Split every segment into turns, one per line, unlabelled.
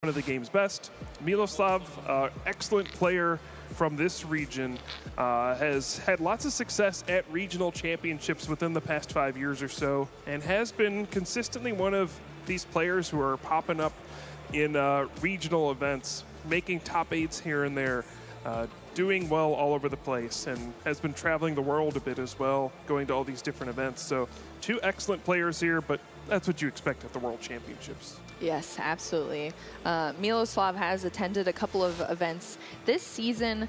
one of the game's best. Miloslav, excellent player from this region, has had lots of success at regional championships within the past 5 years or so, and has been consistently one of these players who are popping up in regional events, making top 8s here and there, doing well all over the place, and has been traveling the world a bit as well, going to all these different events. So 2 excellent players here, but that's what you expect at the World Championships.
Yes, absolutely. Miloslav has attended a couple of events this season,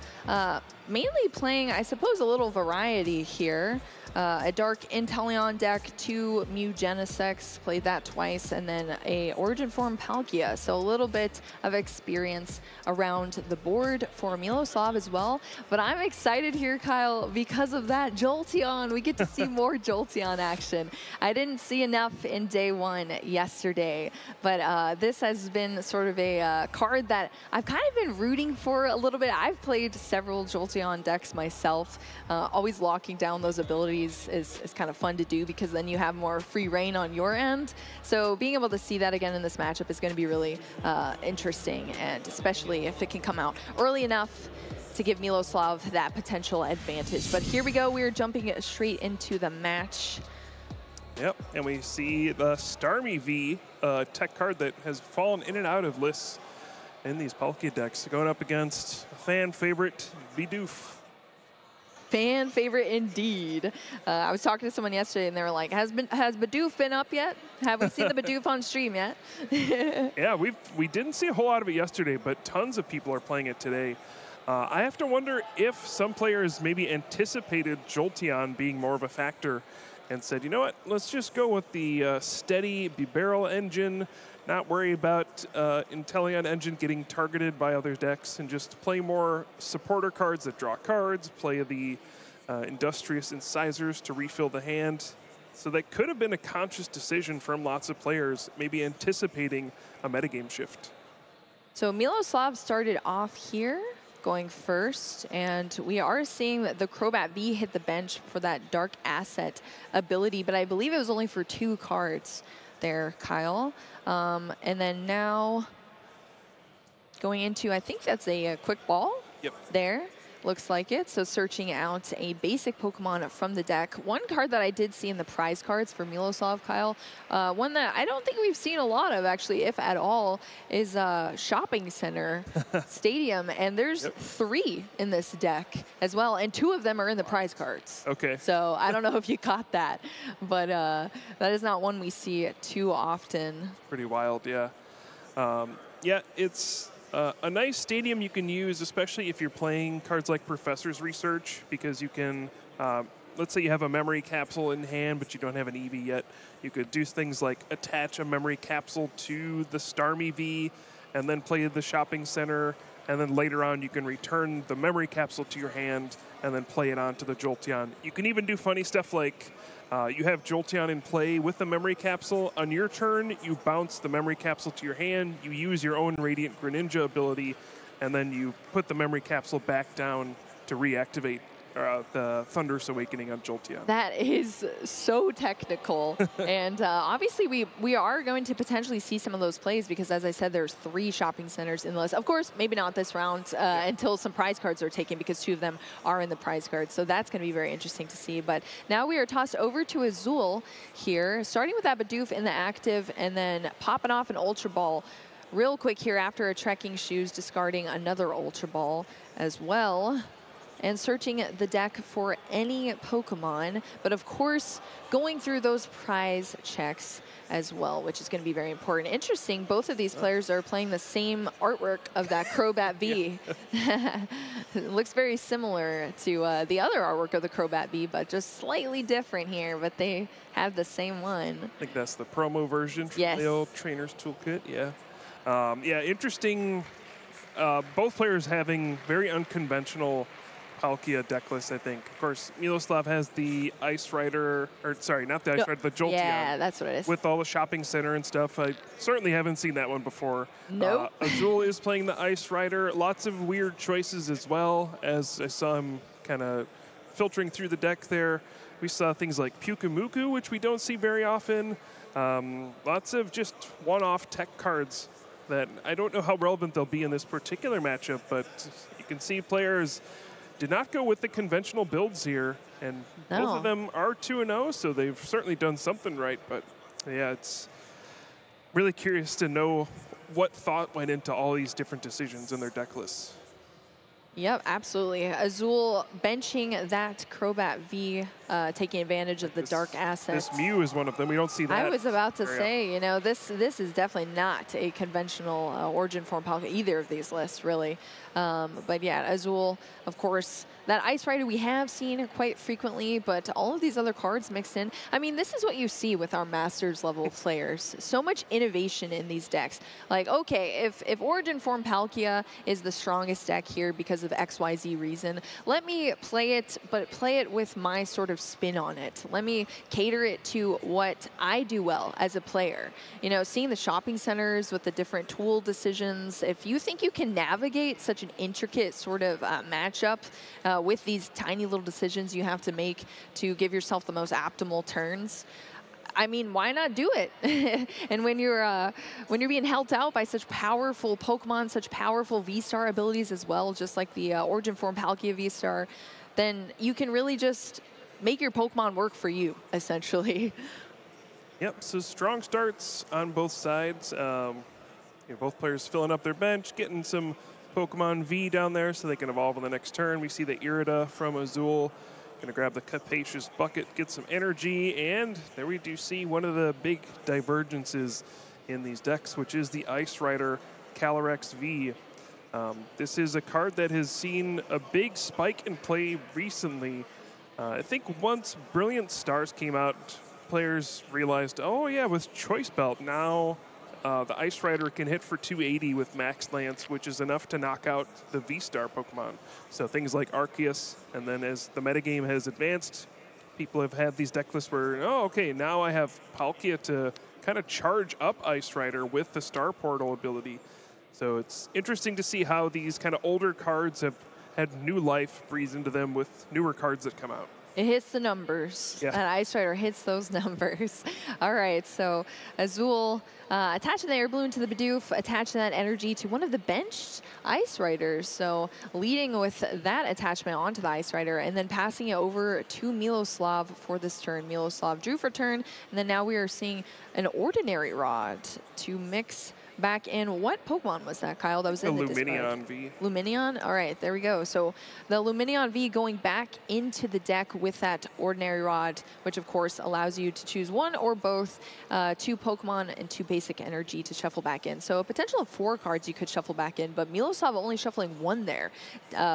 mainly playing, I suppose, a little variety here. A Dark Inteleon deck, 2 Mew Genesects, played that twice, and then a Origin Form Palkia. So a little bit of experience around the board for Miloslav as well. But I'm excited here, Kyle, because of that Jolteon. We get to see more Jolteon action. I didn't see enough in day 1 yesterday, but this has been sort of a card that I've kind of been rooting for a little bit. I've played several Jolteon decks myself. Always locking down those abilities is kind of fun to do, because then you have more free reign on your end. So being able to see that again in this matchup is going to be really interesting, and especially if it can come out early enough to give Miloslav that potential advantage. But here we go. We're jumping straight into the match.
Yep, and we see the Starmie V tech card that has fallen in and out of lists in these Palkia decks, going up against a fan favorite, Bidoof.
Fan favorite indeed. I was talking to someone yesterday, and they were like, has Bidoof been up yet? Have we seen the Bidoof on stream yet?
Yeah, we didn't see a whole lot of it yesterday, but tons of people are playing it today. I have to wonder if some players maybe anticipated Jolteon being more of a factor and said, you know what, let's just go with the steady Bibarel engine, not worry about Inteleon engine getting targeted by other decks, and just play more supporter cards that draw cards, play the Industrious Incisors to refill the hand. So that could have been a conscious decision from lots of players, maybe anticipating a metagame shift.
So Miloslav started off here, going first, and we are seeing that the Crobat V hit the bench for that Dark Asset ability, but I believe it was only for 2 cards there, Kyle. And then now going into, I think that's a quick ball.
Yep.
There. Looks like it. So searching out a basic Pokemon from the deck. One card that I did see in the prize cards for Miloslav, Kyle, one that I don't think we've seen a lot of, actually, if at all, is Shopping Center Stadium. And there's 3 in this deck as well, and 2 of them are in the prize cards.
Okay.
So I don't know if you caught that, but that is not one we see too often.
Pretty wild, yeah. Yeah, it's a nice stadium you can use, especially if you're playing cards like Professor's Research, because you can, let's say you have a memory capsule in hand, but you don't have an EV yet. You could do things like attach a memory capsule to the Starmie V and then play the Shopping Center, and then later on you can return the memory capsule to your hand and then play it onto the Jolteon. You can even do funny stuff like you have Jolteon in play with the memory capsule. On your turn, you bounce the memory capsule to your hand, you use your own Radiant Greninja ability, and then you put the memory capsule back down to reactivate the Thunderous Awakening on Jolteon.
That is so technical. And obviously we are going to potentially see some of those plays, because as I said, there's 3 shopping centers in the list. Of course, maybe not this round until some prize cards are taken, because 2 of them are in the prize cards. So that's going to be very interesting to see. But now we are tossed over to Azul here, starting with that Bidoof in the active, and then popping off an Ultra Ball real quick here after a Trekking Shoes, discarding another Ultra Ball as well, and searching the deck for any Pokemon, but of course going through those prize checks as well, which is going to be very important. Interesting, both of these players are playing the same artwork of that Crobat V. It looks very similar to the other artwork of the Crobat V, but just slightly different here, but they have the same one.
I think that's the promo version from the old Trainer's Toolkit, yeah. Yeah, interesting, both players having very unconventional Palkia deck list, I think. Of course, Miloslav has the Ice Rider, or sorry, not the Ice Rider, the Jolteon.
Yeah, that's what it is.
With all the Shopping Center and stuff. I certainly haven't seen that one before.
Nope.
Azul is playing the Ice Rider. Lots of weird choices as well, as I saw him kind of filtering through the deck there. We saw things like Pyukumuku, which we don't see very often. Lots of just one-off tech cards that I don't know how relevant they'll be in this particular matchup, but you can see players did not go with the conventional builds here, and both of them are 2-0, so they've certainly done something right. But yeah, it's really curious to know what thought went into all these different decisions in their deck lists.
Yep, absolutely. Azul benching that Crobat V, taking advantage of the dark assets.
This Mew is one of them. We don't see that.
I was about to say, you know, this is definitely not a conventional Origin form Palkia, either of these lists, really. But yeah, Azul, of course, that Ice Rider we have seen quite frequently, but all of these other cards mixed in. I mean, this is what you see with our Masters level players. So much innovation in these decks. Like, okay, if Origin form Palkia is the strongest deck here because of XYZ reason, let me play it, but play it with my sort of spin on it. Let me cater it to what I do well as a player. You know, seeing the shopping centers with the different tool decisions, if you think you can navigate such an intricate sort of matchup with these tiny little decisions you have to make to give yourself the most optimal turns, I mean, why not do it? And when you're being helped out by such powerful Pokemon, such powerful V-Star abilities as well, just like the Origin form Palkia V-Star, then you can really just make your Pokemon work for you, essentially.
Yep, so strong starts on both sides. Both players filling up their bench, getting some Pokemon V down there so they can evolve on the next turn. We see the Irida from Azul. Gonna grab the Capacious Bucket, get some energy, and there we do see one of the big divergences in these decks, which is the Ice Rider Calyrex V. This is a card that has seen a big spike in play recently. I think once Brilliant Stars came out, players realized, oh yeah, with Choice Belt, now the Ice Rider can hit for 280 with Max Lance, which is enough to knock out the V-Star Pokemon. So things like Arceus, and then as the metagame has advanced, people have had these deck lists where, oh, okay, now I have Palkia to kind of charge up Ice Rider with the Star Portal ability. So it's interesting to see how these kind of older cards have had new life breathed into them with newer cards that come out.
It hits the numbers.
Yeah.
And Ice Rider hits those numbers. All right, so Azul attaching the Air Balloon to the Bidoof, attaching that energy to one of the benched Ice Riders. So leading with that attachment onto the Ice Rider and then passing it over to Miloslav for this turn. Miloslav drew for turn, and then now we are seeing an Ordinary Rod to mix back in. What Pokemon was that, Kyle? That was in the
Lumineon V.
Lumineon? All right, there we go. So the Lumineon V going back into the deck with that Ordinary Rod, which of course allows you to choose one or both, 2 Pokemon and 2 basic energy to shuffle back in. So a potential of 4 cards you could shuffle back in, but Miloslav only shuffling 1 there,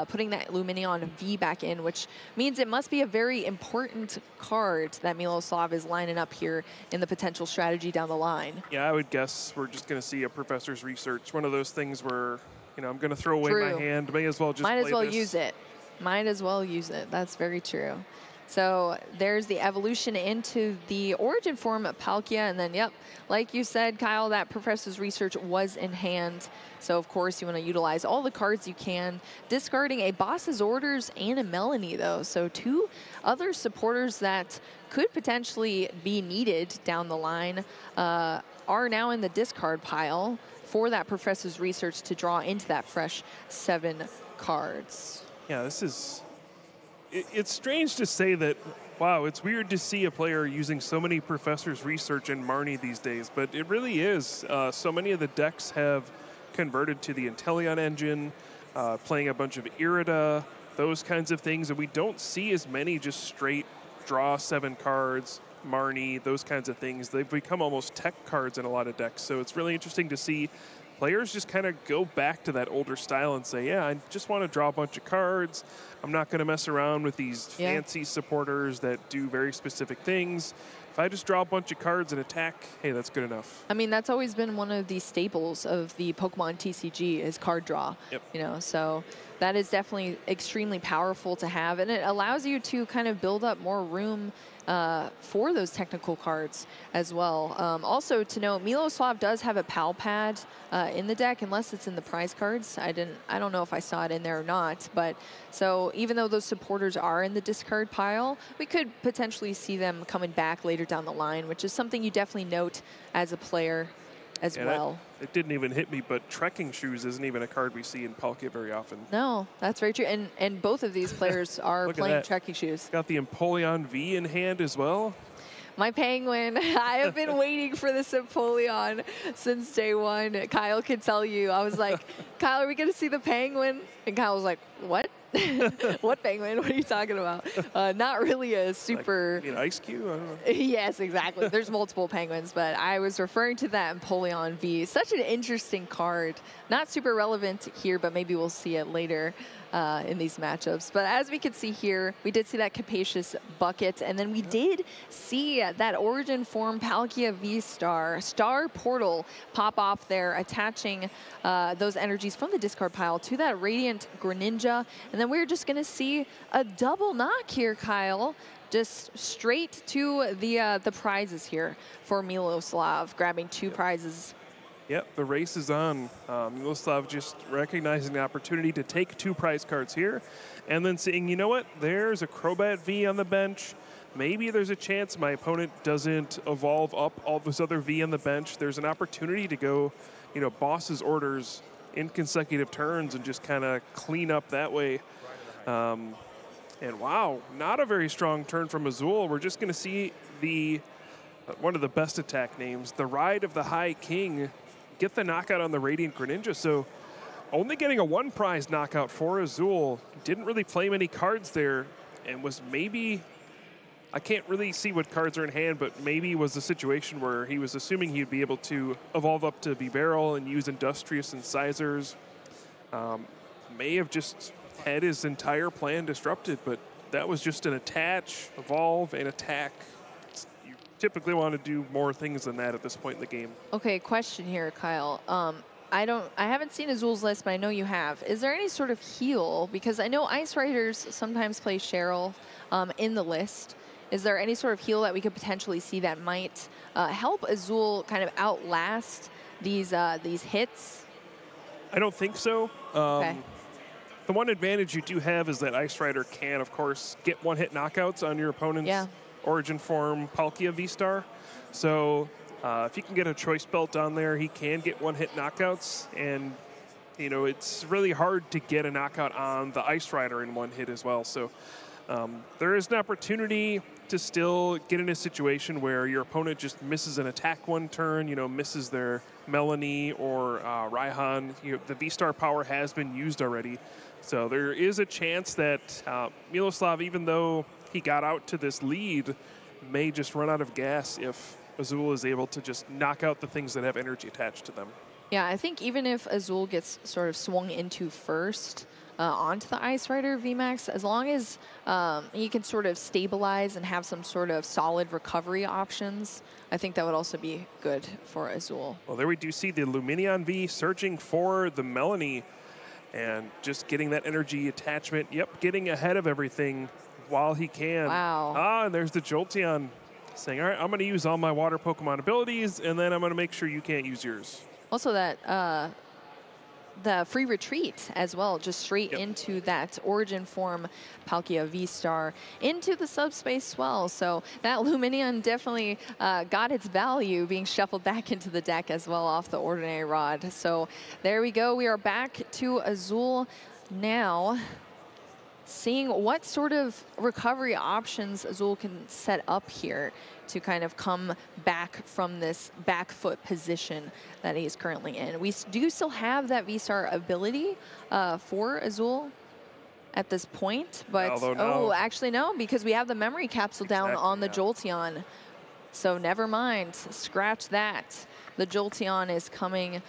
putting that Lumineon V back in, which means it must be a very important card that Miloslav is lining up here in the potential strategy down the line.
Yeah, I would guess we're just going to see a Professor's Research. One of those things where, you know, I'm going to throw away my hand. May as well just
Might as well
this.
use it. Might as well use it. That's very true. So there's the evolution into the Origin form of Palkia. And then, yep, like you said, Kyle, that Professor's Research was in hand. So, of course, you want to utilize all the cards you can. Discarding a Boss's Orders and a Melanie, though. So 2 other supporters that could potentially be needed down the line are now in the discard pile for that Professor's Research to draw into that fresh 7 cards.
Yeah, this is... It's strange to say that, wow, it's weird to see a player using so many Professor's Research in Marnie these days, but it really is. So many of the decks have converted to the Inteleon engine, playing a bunch of Irida, those kinds of things, and we don't see as many just straight draw 7 cards, Marnie, those kinds of things. They've become almost tech cards in a lot of decks, so it's really interesting to see players just kind of go back to that older style and say, yeah, I just want to draw a bunch of cards. I'm not going to mess around with these fancy supporters that do very specific things. If I just draw a bunch of cards and attack, hey, that's good enough.
I mean, that's always been one of the staples of the Pokemon TCG is card draw.
Yep.
You know, so that is definitely extremely powerful to have, and it allows you to kind of build up more room for those technical cards as well. Also to note, Miloslav does have a Pal Pad in the deck, unless it's in the prize cards. I don't know if I saw it in there or not, but so even though those supporters are in the discard pile, we could potentially see them coming back later down the line, which is something you definitely note as a player as well.
it didn't even hit me, but Trekking Shoes isn't even a card we see in Palkia very often.
No, that's very true. And both of these players are playing Trekking Shoes.
Got the Empoleon V in hand as well.
My Penguin, I have been waiting for this Empoleon since day one. Kyle can tell you. I was like, Kyle, are we going to see the Penguin? And Kyle was like, what? What Penguin? What are you talking about? Not really a super...
Like, Ice Cube? I don't know.
Yes, exactly. There's multiple Penguins, but I was referring to that Empoleon V. Such an interesting card. Not super relevant here, but maybe we'll see it later in these matchups. But as we can see here, we did see that Capacious Bucket, and then we did see that Origin Form Palkia V-Star Star Portal pop off there, attaching those energies from the discard pile to that Radiant Greninja. And then we're just going to see a double knock here, Kyle. Just straight to the prizes here for Miloslav, grabbing 2 prizes.
Yep, the race is on. Miloslav just recognizing the opportunity to take 2 prize cards here and then saying, you know what, there's a Crobat V on the bench. Maybe there's a chance my opponent doesn't evolve up all this other V on the bench. There's an opportunity to go, you know, boss's orders in consecutive turns and just kind of clean up that way. And wow, not a very strong turn from Azul. We're just going to see the one of the best attack names, the Ride of the High King, get the knockout on the Radiant Greninja. So only getting a 1 prize knockout for Azul. Didn't really play many cards there and was maybe, I can't really see what cards are in hand, but maybe was a situation where he was assuming he'd be able to evolve up to Bibarel and use Industrious and Sizers. May have just had his entire plan disrupted, but that was just an attach, evolve, and attack. You typically want to do more things than that at this point in the game.
Okay, question here, Kyle. I haven't seen Azul's list, but I know you have. Is there any sort of heal? Because I know Ice Riders sometimes play Cheryl in the list. Is there any sort of heal that we could potentially see that might help Azul kind of outlast these hits?
I don't think so.
Okay.
The one advantage you do have is that Ice Rider can, of course, get 1-hit knockouts on your opponent's Origin Form Palkia V-Star. So if you can get a Choice Belt on there, he can get 1-hit knockouts. And, you know, it's really hard to get a knockout on the Ice Rider in 1 hit as well. So there is an opportunity to still get in a situation where your opponent just misses an attack 1 turn, you know, misses their Melanie or Raihan. You know, the V-Star power has been used already. So there is a chance that Miloslav, even though he got out to this lead, may just run out of gas if Azul is able to just knock out the things that have energy attached to them.
Yeah, I think even if Azul gets sort of swung into first onto the Ice Rider VMAX, as long as he can sort of stabilize and have some sort of solid recovery options, I think that would also be good for Azul.
Well, there we do see the Lumineon V searching for the Melanie and just getting that energy attachment. Yep, getting ahead of everything while he can.
Wow.
And there's the Jolteon saying, all right, I'm going to use all my water Pokemon abilities, and then I'm going to make sure you can't use yours.
Also that the free retreat as well, just straight into that Origin Form Palkia V-Star into the subspace swell. So that Lumineon definitely got its value being shuffled back into the deck as well off the Ordinary Rod. So there we go. We are back to Azul now, seeing what sort of recovery options Azul can set up here to kind of come back from this back foot position that he's currently in. We do still have that V-Star ability for Azul at this point, but oh, actually no, because we have the memory capsule down on the Jolteon. So never mind, scratch that. The Jolteon is coming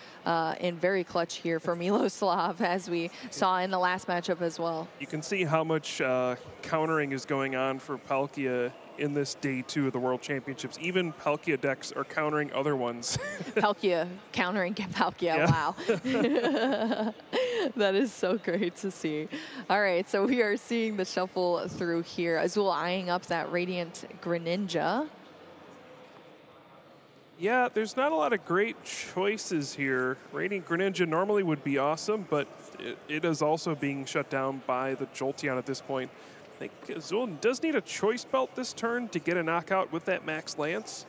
in very clutch here for Miloslav, as we saw in the last matchup as well.
You can see how much countering is going on for Palkia in this day 2 of the World Championships. Even Palkia decks are countering other ones.
Palkia countering Palkia, wow. That is so great to see. All right, so we are seeing the shuffle through here. Azul eyeing up that Radiant Greninja.
Yeah, there's not a lot of great choices here. Radiant Greninja normally would be awesome, but it is also being shut down by the Jolteon at this point. I think Azul does need a Choice Belt this turn to get a knockout with that Max Lance.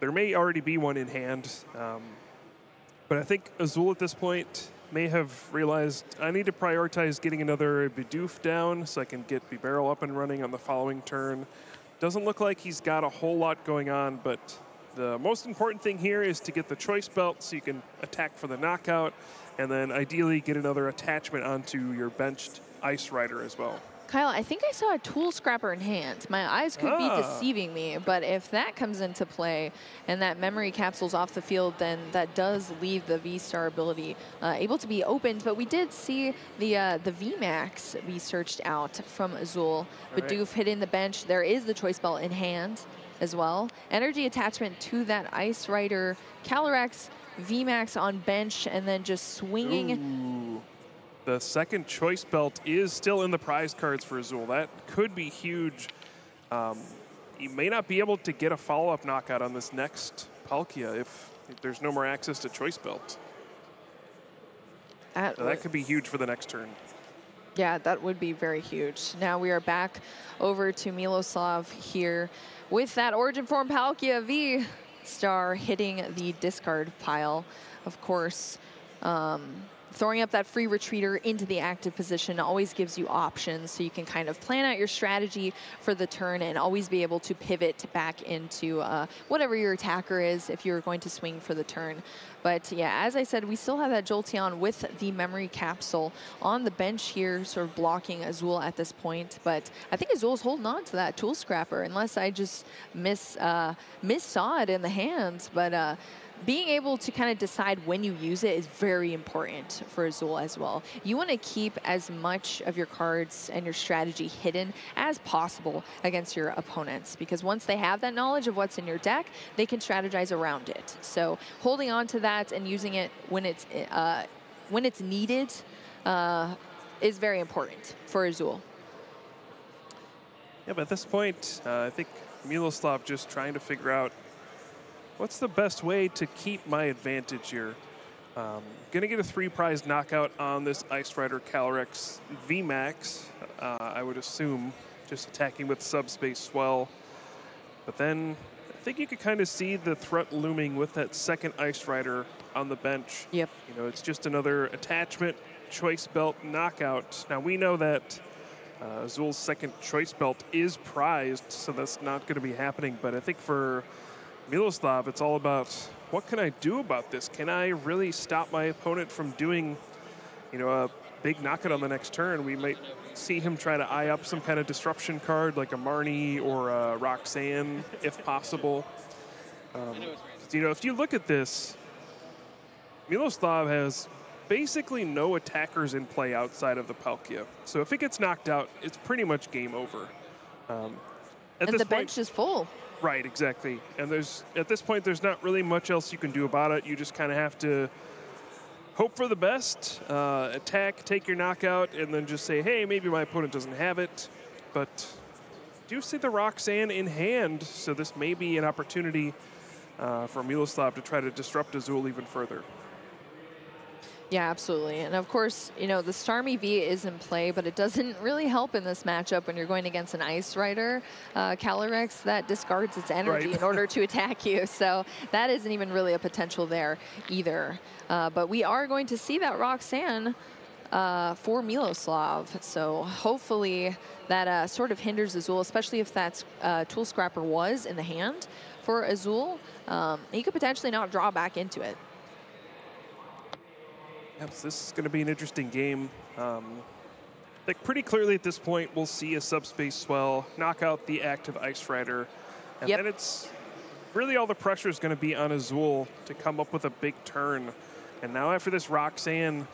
there may already be one in hand. But I think Azul at this point may have realized I need to prioritize getting another Bidoof down so I can get Bibarel up and running on the following turn. Doesn't look like he's got a whole lot going on, but the most important thing here is to get the choice belt so you can attack for the knockout, and then ideally get another attachment onto your benched Ice Rider as well.
Kyle, I think I saw a Tool Scrapper in hand. My eyes could be deceiving me, but if that comes into play and that memory capsule's off the field, then that does leave the V-Star ability able to be opened. But we did see the VMAX be searched out from Azul. Bidoof hitting the bench. There is the choice belt in hand as well. Energy attachment to that Ice Rider. Calyrex, VMAX on bench, and then just swinging.
Ooh. The second choice belt is still in the prize cards for Azul. That could be huge. You may not be able to get a follow-up knockout on this next Palkia if there's no more access to choice belt. So that could be huge for the next turn.
Yeah, that would be very huge. Now we are back over to Miloslav here with that Origin Form Palkia V-Star hitting the discard pile. Of course, throwing up that free retreater into the active position always gives you options, so you can kind of plan out your strategy for the turn and always be able to pivot back into whatever your attacker is if you're going to swing for the turn. But yeah, as I said, we still have that Jolteon with the memory capsule on the bench here, sort of blocking Azul at this point. But I think Azul's holding on to that Tool Scrapper, unless I just missaw it in the hands. But being able to kind of decide when you use it is very important for Azul as well. You want to keep as much of your cards and your strategy hidden as possible against your opponents, because once they have that knowledge of what's in your deck, they can strategize around it. So holding on to that and using it when it's needed is very important for Azul.
Yeah, but at this point, I think Miloslav just trying to figure out what's the best way to keep my advantage here. Gonna get a 3-prize knockout on this Ice Rider Calyrex VMAX, I would assume, just attacking with Subspace Swell. But then I think you could kind of see the threat looming with that second Ice Rider on the bench.
Yep.
You know, it's just another attachment, choice belt knockout. Now we know that Azul's second choice belt is prized, so that's not gonna be happening. But I think for Miloslav, it's all about what can I do about this? Can I really stop my opponent from doing, you know, a big knockout on the next turn? We might see him try to eye up some kind of disruption card like a Marnie or a Roxanne, if possible. You know, if you look at this, Miloslav has basically no attackers in play outside of the Palkia. So if it gets knocked out, it's pretty much game over.
And the bench is full.
Right, exactly. And at this point, there's not really much else you can do about it. You just kind of have to hope for the best, attack, take your knockout, and then just say, hey, maybe my opponent doesn't have it. But do see the Roxanne in hand, so this may be an opportunity for Miloslav to try to disrupt Azul even further.
Yeah, absolutely. And of course, you know, the Starmie V is in play, but it doesn't really help in this matchup when you're going against an Ice Rider Calyrex that discards its energy in order to attack you. So that isn't even really a potential there either. But we are going to see that Roxanne for Miloslav. So hopefully that sort of hinders Azul, especially if that Tool Scrapper was in the hand for Azul. He could potentially not draw back into it.
Yes, this is going to be an interesting game. Like pretty clearly at this point, we'll see a Subspace Swell knock out the active Ice Rider. And then it's really all the pressure is going to be on Azul to come up with a big turn. And now after this Roxanne,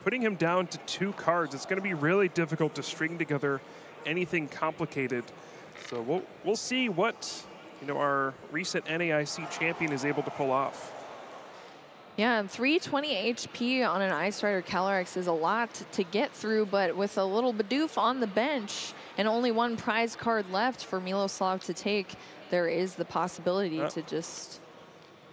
putting him down to 2 cards, it's going to be really difficult to string together anything complicated. So we'll see what, you know, our recent NAIC champion is able to pull off.
Yeah, and 320 HP on an Ice Rider Calyrex is a lot to get through, but with a little Bidoof on the bench and only 1 prize card left for Miloslav to take, there is the possibility to just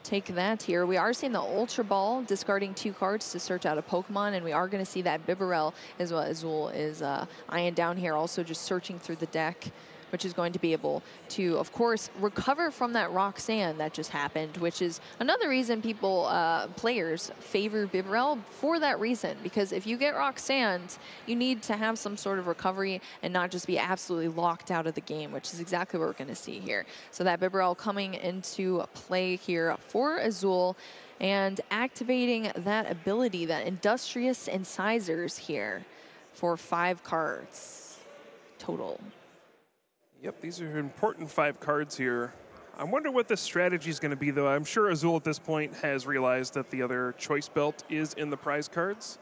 take that here. We are seeing the Ultra Ball discarding 2 cards to search out a Pokemon, and we are going to see that Bibarel as well. Azul is eyeing down here, also just searching through the deck which is going to be able to, of course, recover from that Roxanne that just happened, which is another reason people, players, favor Bibarel for that reason. Because if you get Roxanne, you need to have some sort of recovery and not just be absolutely locked out of the game, which is exactly what we're going to see here. So that Bibarel coming into play here for Azul and activating that ability, that Industrious Incisors here for 5 cards total.
Yep, these are important 5 cards here. I wonder what the strategy is going to be, though. I'm sure Azul at this point has realized that the other choice belt is in the prize cards.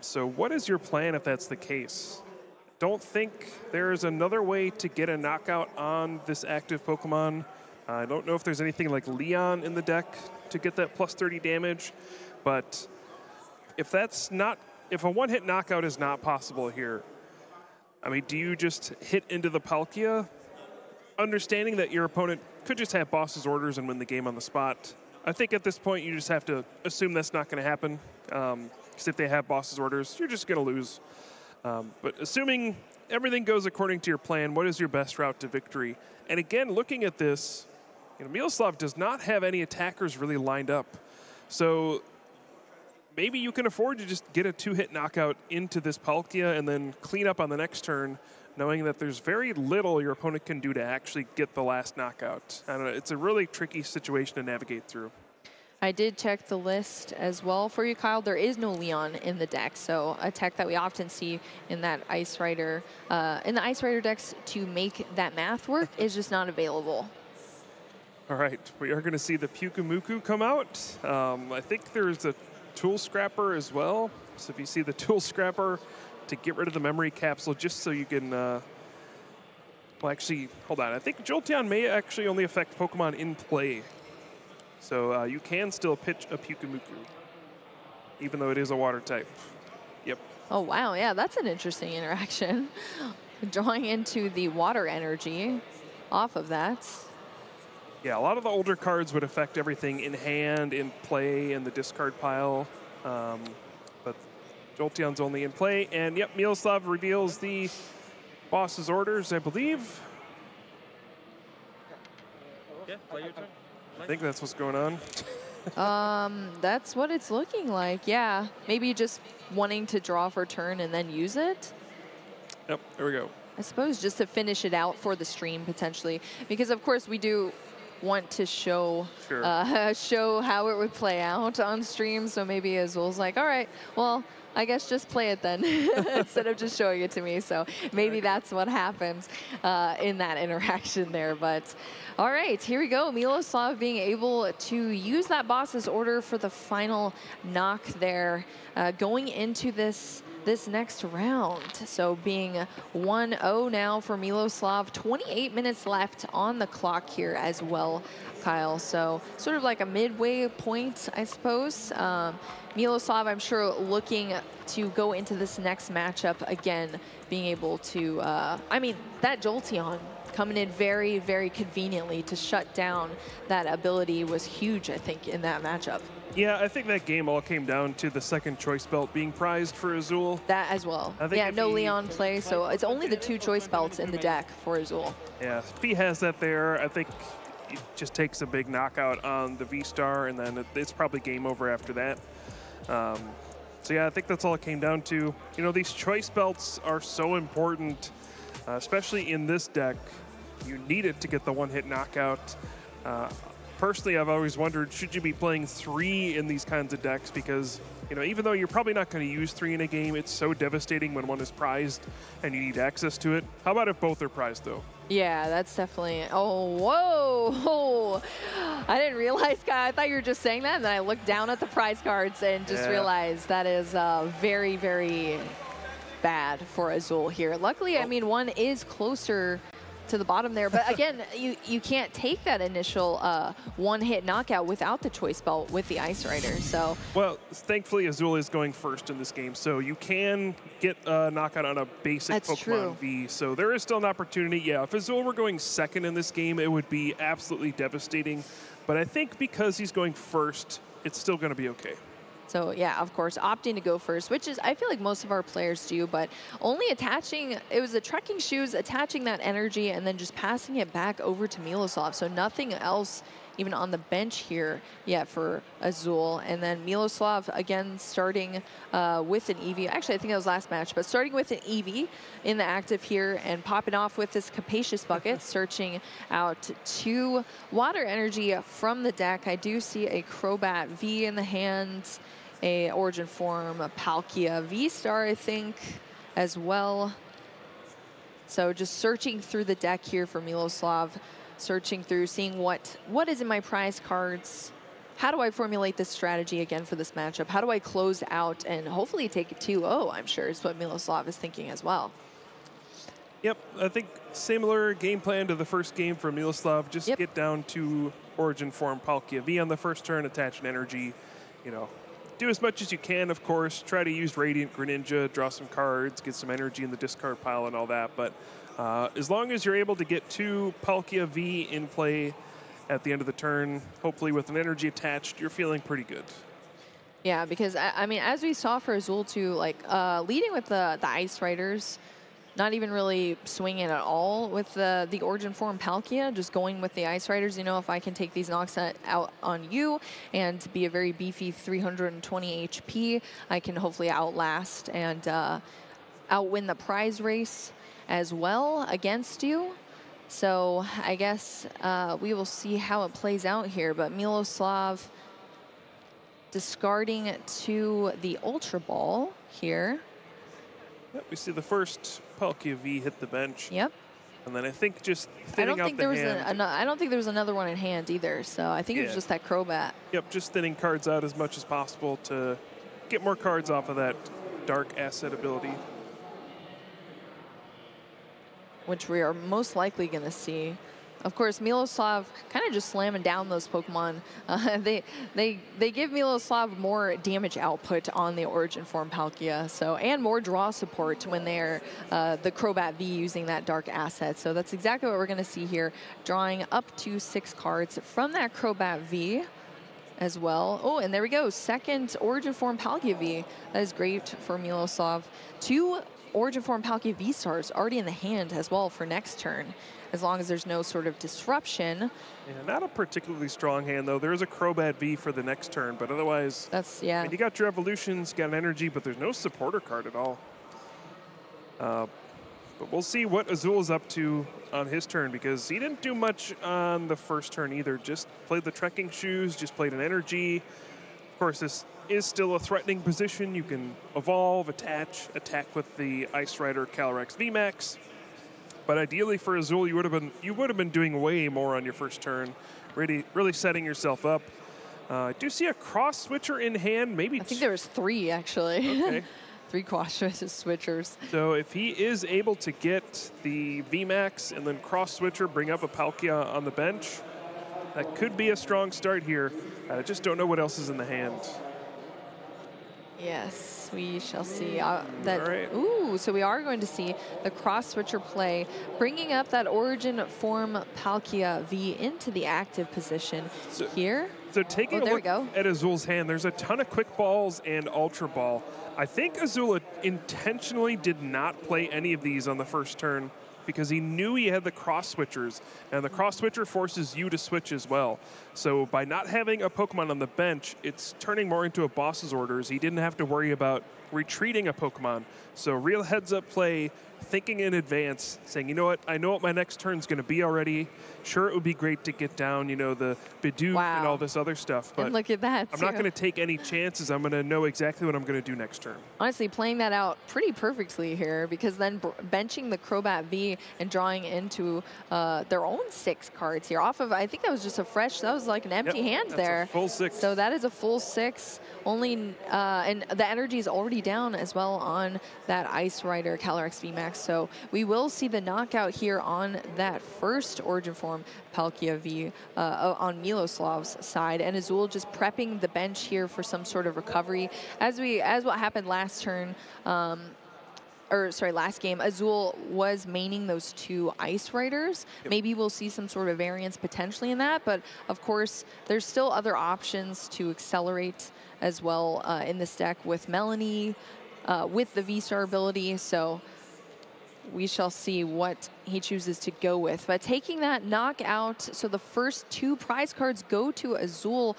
So what is your plan if that's the case? Don't think there's another way to get a knockout on this active Pokemon. I don't know if there's anything like Leon in the deck to get that plus 30 damage, but if a one-hit knockout is not possible here, I mean, do you just hit into the Palkia, understanding that your opponent could just have boss's orders and win the game on the spot? I think at this point you just have to assume that's not going to happen, because if they have boss's orders, you're just going to lose. But assuming everything goes according to your plan, what is your best route to victory? And again, looking at this, Miloslav does not have any attackers really lined up. So maybe you can afford to just get a 2-hit knockout into this Palkia and then clean up on the next turn, knowing that there's very little your opponent can do to actually get the last knockout. I don't know, it's a really tricky situation to navigate through.
I did check the list as well for you, Kyle. There is no Leon in the deck, so a tech that we often see in that Ice Rider, in the Ice Rider decks to make that math work is just not available.
All right, we are going to see the Pyukumuku come out. I think there's a Tool Scrapper as well. So if you see the Tool Scrapper to get rid of the memory capsule, just so you can, well, actually, hold on. I think Jolteon may actually only affect Pokemon in play. So you can still pitch a Pyukumuku, even though it is a water type. Yep.
Oh, wow. Yeah, that's an interesting interaction. Drawing into the water energy off of that.
Yeah, a lot of the older cards would affect everything in hand, in play, in the discard pile. But Jolteon's only in play. And yep, Miloslav reveals the boss's orders, I believe.
Yeah, play your turn.
I think that's what's going on.
That's what it's looking like. Yeah, maybe just wanting to draw for turn and then use it.
Yep, there we go.
I suppose just to finish it out for the stream potentially, because of course we do want to show show how it would play out on stream. So maybe Azul's like, all right, well, I guess just play it then instead of just showing it to me. So maybe that's what happens in that interaction there. But all right, here we go. Miloslav being able to use that boss's order for the final knock there, going into this next round. So being 1-0 now for Miloslav, 28 minutes left on the clock here as well, Kyle. So sort of like a midway point, I suppose. Miloslav, I'm sure, looking to go into this next matchup again, being able to, I mean, that Jolteon coming in very, very conveniently to shut down that ability was huge, I think, in that matchup.
Yeah, I think that game all came down to the second choice belt being prized for Azul.
That as well. Yeah, no Leon play, so it's only the 2 choice belts in the deck for Azul.
Yeah, if he has that there, I think it just takes a big knockout on the V-Star, and then it's probably game over after that. So yeah, I think that's all it came down to. You know, these choice belts are so important, especially in this deck. You need it to get the one-hit knockout. Personally, I've always wondered, should you be playing 3 in these kinds of decks? Because, you know, even though you're probably not going to use 3 in a game, it's so devastating when one is prized and you need access to it. How about if both are prized, though?
Yeah, that's definitely, oh, whoa. I didn't realize, Kyle, I thought you were just saying that, and then I looked down at the prize cards and just realized that is very, very bad for Azul here. Luckily, I mean, one is closer to the bottom there, but again, you can't take that initial one-hit knockout without the choice belt with the Ice Rider. So
well, thankfully Azul is going first in this game, so you can get a knockout on a basic Pokemon V. So there is still an opportunity. Yeah, if Azul were going second in this game, it would be absolutely devastating. But I think because he's going first, it's still going to be okay.
So yeah, of course, opting to go first, which is, I feel like most of our players do, but only attaching, it was the trekking shoes, attaching that energy and then just passing it back over to Miloslav. So nothing else even on the bench here yet for Azul. And then Miloslav, again, starting with an Eevee. Actually, I think that was last match, but starting with an Eevee in the active here and popping off with this Capacious Bucket, searching out 2 water energy from the deck. I do see a Crobat V in the hand, a Origin Form, a Palkia V-Star, I think, as well. So just searching through the deck here for Miloslav, searching through, seeing what is in my prize cards. How do I formulate this strategy again for this matchup? How do I close out and hopefully take it 2-0, I'm sure, is what Miloslav is thinking as well.
Yep, I think similar game plan to the first game for Miloslav. Just get down to Origin Form Palkia V on the first turn, attach an energy, you know, do as much as you can, of course. Try to use Radiant Greninja, draw some cards, get some energy in the discard pile and all that. But as long as you're able to get 2 Palkia V in play at the end of the turn, hopefully with an energy attached, you're feeling pretty good.
Yeah, because, I mean, as we saw for Azul too, like leading with the Ice Riders, not even really swinging at all with the Origin Form Palkia, just going with the Ice Riders. You know, if I can take these knocks out on you and be a very beefy 320 HP, I can hopefully outlast and outwin the prize race as well against you. So I guess we will see how it plays out here. But Miloslav discarding to the Ultra Ball here.
Yep, we see the first Palkia V hit the bench.
Yep.
And then I think just thinning out the hand.
I don't think there was another one in hand either. So I think it was just that Crobat.
Yep, just thinning cards out as much as possible to get more cards off of that dark asset ability.
Which we are most likely going to see. Of course, Miloslav kind of just slamming down those Pokemon. They give Miloslav more damage output on the Origin Form Palkia, so, and more draw support when they're the Crobat V using that dark asset. So that's exactly what we're going to see here, drawing up to 6 cards from that Crobat V as well. Oh, and there we go, second Origin Form Palkia V. That is great for Miloslav. 2 Origin Form Palkia V-Stars already in the hand as well for next turn, as long as there's no sort of disruption.
Yeah, not a particularly strong hand, though. There is a Crobat V for the next turn, but otherwise,
that's, yeah.
I mean, you got your evolutions, you got an energy, but there's no supporter card at all. But we'll see what Azul's up to on his turn, because he didn't do much on the first turn either. Just played the trekking shoes, just played an energy. Of course, this is still a threatening position. You can evolve, attach, attack with the Ice Rider Calyrex VMAX. But ideally for Azul, you would have been doing way more on your first turn, really setting yourself up. I do see a cross switcher in hand, maybe.
I think there was 3 actually.
Okay.
3 cross switchers.
So if he is able to get the VMAX and then cross switcher, bring up a Palkia on the bench, that could be a strong start here. I just don't know what else is in the hand.
Yes, we shall see. That.
All right.
Ooh, so we are going to see the cross switcher play, bringing up that Origin Form Palkia V into the active position here.
So taking a look at Azul's hand, there's a ton of Quick Balls and Ultra Ball. I think Azul intentionally did not play any of these on the first turn because he knew he had the cross switchers, and the cross switcher forces you to switch as well. So by not having a Pokemon on the bench, it's turning more into a boss's orders. He didn't have to worry about retreating a Pokemon. So real heads up play, thinking in advance, saying, you know what, I know what my next turn's gonna be already. Sure, it would be great to get down, you know, the Bidoof and all this other stuff, but
and look at that,
I'm not gonna take any chances. I'm gonna know exactly what I'm gonna do next turn.
Honestly, playing that out pretty perfectly here, because then benching the Crobat V and drawing into their own 6 cards here off of, I think that was just a fresh, that was like an empty hand there.
A full 6.
So that is a full 6. Only, and the energy is already down as well on that Ice Rider Calyrex VMAX. So we will see the knockout here on that first Origin Form Palkia V on Miloslav's side, and Azul just prepping the bench here for some sort of recovery, as what happened last turn. or sorry, last game, Azul was maining those 2 Ice Riders.
Yep.
Maybe we'll see some sort of variance potentially in that, but of course, there's still other options to accelerate as well in this deck with Melanie, with the V-Star ability. So we shall see what he chooses to go with. But taking that knockout, so the first 2 prize cards go to Azul,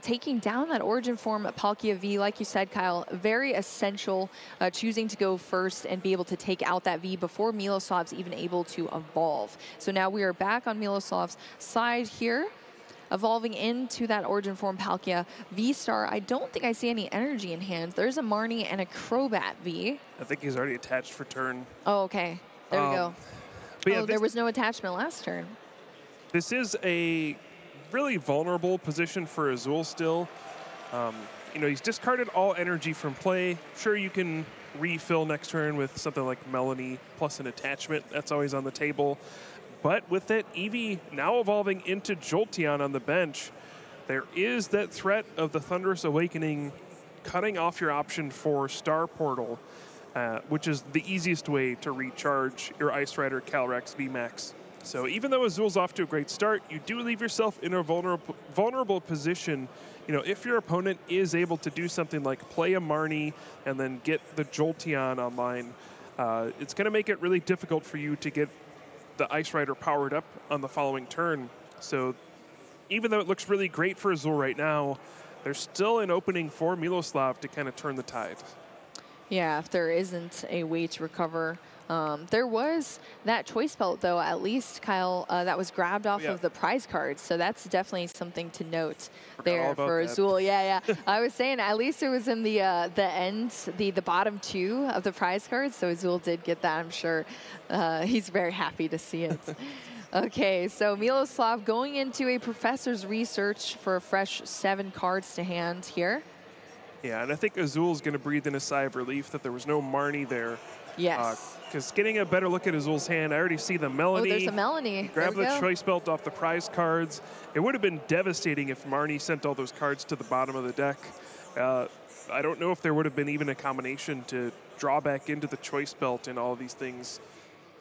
taking down that Origin form Palkia V. Like you said, Kyle, very essential, choosing to go first and be able to take out that V before Miloslav's even able to evolve. So now we are back on Miloslav's side here, evolving into that Origin form Palkia V-Star. I don't think I see any energy in hand. There's a Marnie and a Crobat V.
I think he's already attached for turn.
Oh, okay. There we go.
But yeah,
Oh, there was no attachment last turn.
This is a really vulnerable position for Azul still. You know, he's discarded all energy from play. Sure, you can refill next turn with something like Melanie plus an attachment. That's always on the table. But with that Eevee now evolving into Jolteon on the bench, there is that threat of the Thunderous Awakening cutting off your option for Star Portal, which is the easiest way to recharge your Ice Rider Calyrex VMAX. So even though Azul's off to a great start, you do leave yourself in a vulnerable position. You know, if your opponent is able to do something like play a Marnie and then get the Jolteon online, it's going to make it really difficult for you to get the Ice Rider powered up on the following turn. So even though it looks really great for Azul right now, there's still an opening for Miloslav to kind of turn the tide.
Yeah, if there isn't a way to recover. There was that choice belt, though, at least, Kyle, that was grabbed off of the prize cards. So that's definitely something to note there for Azul. Yeah. I was saying at least it was in the end, the bottom 2 of the prize cards. So Azul did get that, I'm sure. He's very happy to see it. Okay, so Miloslav going into a Professor's Research for a fresh 7 cards to hand here.
Yeah, and I think Azul's going to breathe in a sigh of relief that there was no Marnie there.
Yes.
Because getting a better look at Azul's hand, I already see the Melanie.
Oh, there's a Melanie.
Grab the choice belt off the prize cards. It would have been devastating if Marnie sent all those cards to the bottom of the deck. I don't know if there would have been even a combination to draw back into the choice belt and all of these things.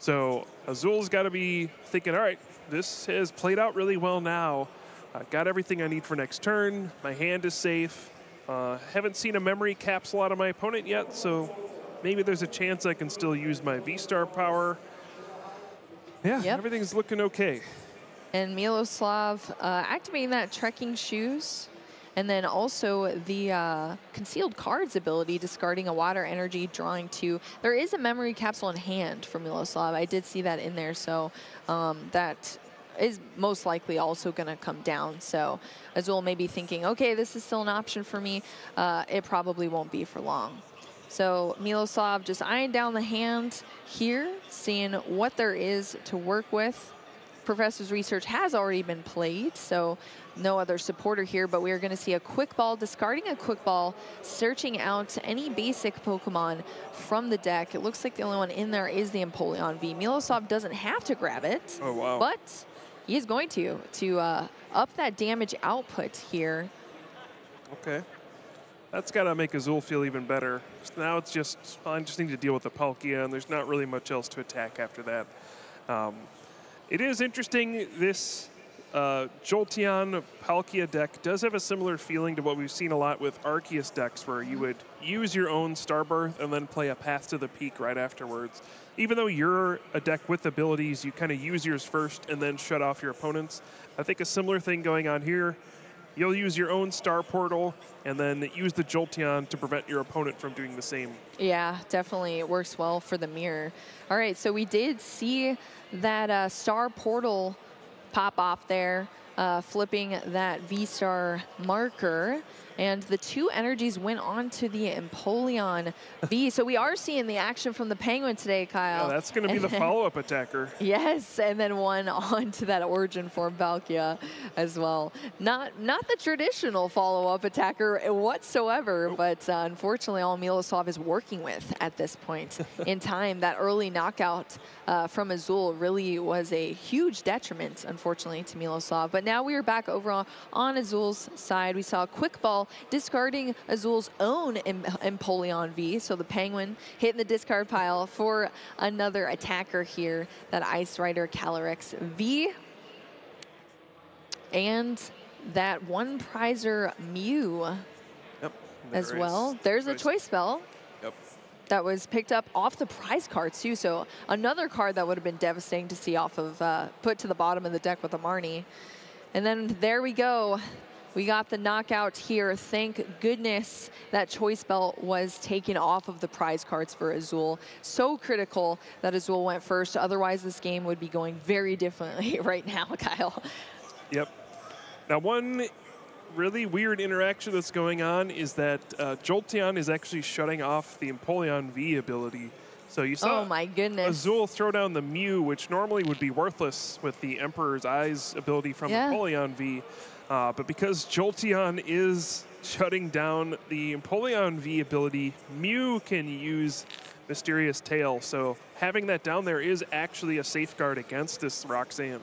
So Azul's got to be thinking, all right, this has played out really well now. Got everything I need for next turn. My hand is safe. Haven't seen a memory capsule out of my opponent yet, so maybe there's a chance I can still use my V-Star power. Yeah, everything's looking okay.
And Miloslav activating that Trekking Shoes, and then also the Concealed Cards ability, discarding a Water Energy, drawing 2. There is a memory capsule in hand for Miloslav. I did see that in there, so that is most likely also going to come down. So Azul may be thinking, okay, this is still an option for me. It probably won't be for long. So Miloslav just eyeing down the hand here, seeing what there is to work with. Professor's Research has already been played, so no other supporter here, but we are going to see a Quick Ball, discarding a Quick Ball, searching out any basic Pokemon from the deck. It looks like the only one in there is the Empoleon V. Miloslav doesn't have to grab it, but he is going to up that damage output here.
Okay. That's got to make Azul feel even better. Now it's just, I just need to deal with the Palkia, and there's not really much else to attack after that. It is interesting, this Jolteon Palkia deck does have a similar feeling to what we've seen a lot with Arceus decks, where you would use your own Starbirth and then play a Path to the Peak right afterwards. Even though you're a deck with abilities, you kind of use yours first and then shut off your opponents. I think a similar thing going on here. You'll use your own Star Portal and then use the Jolteon to prevent your opponent from doing the same.
Yeah, definitely. It works well for the mirror. All right, so we did see that Star Portal pop off there, flipping that V-Star marker. And the 2 energies went on to the Empoleon V. So we are seeing the action from the Penguin today, Kyle.
Yeah, that's going to be the follow-up attacker.
Yes, and then 1 on to that Origin form Palkia as well. Not the traditional follow-up attacker whatsoever, but unfortunately all Miloslav is working with at this point in time. That early knockout from Azul really was a huge detriment, unfortunately, to Miloslav. But now we are back over on Azul's side. We saw a Quick Ball well, discarding Azul's own Empoleon V. So the Penguin hitting the discard pile for another attacker here, that Ice Rider Calyrex V. And that one prizer Mew as well. There's a choice spell.
Yep.
That was picked up off the prize card too. So another card that would have been devastating to see off of, put to the bottom of the deck with a Marnie. And then there we go. We got the knockout here. Thank goodness that choice belt was taken off of the prize cards for Azul. So critical that Azul went first. Otherwise, this game would be going very differently right now, Kyle.
Yep. Now, one really weird interaction that's going on is that Jolteon is actually shutting off the Empoleon V ability. So you saw
oh my goodness.
Azul throw down the Mew, which normally would be worthless with the Emperor's Eyes ability from Empoleon V. But because Jolteon is shutting down the Empoleon V ability, Mew can use Mysterious Tail. So having that down there is actually a safeguard against this Roxanne.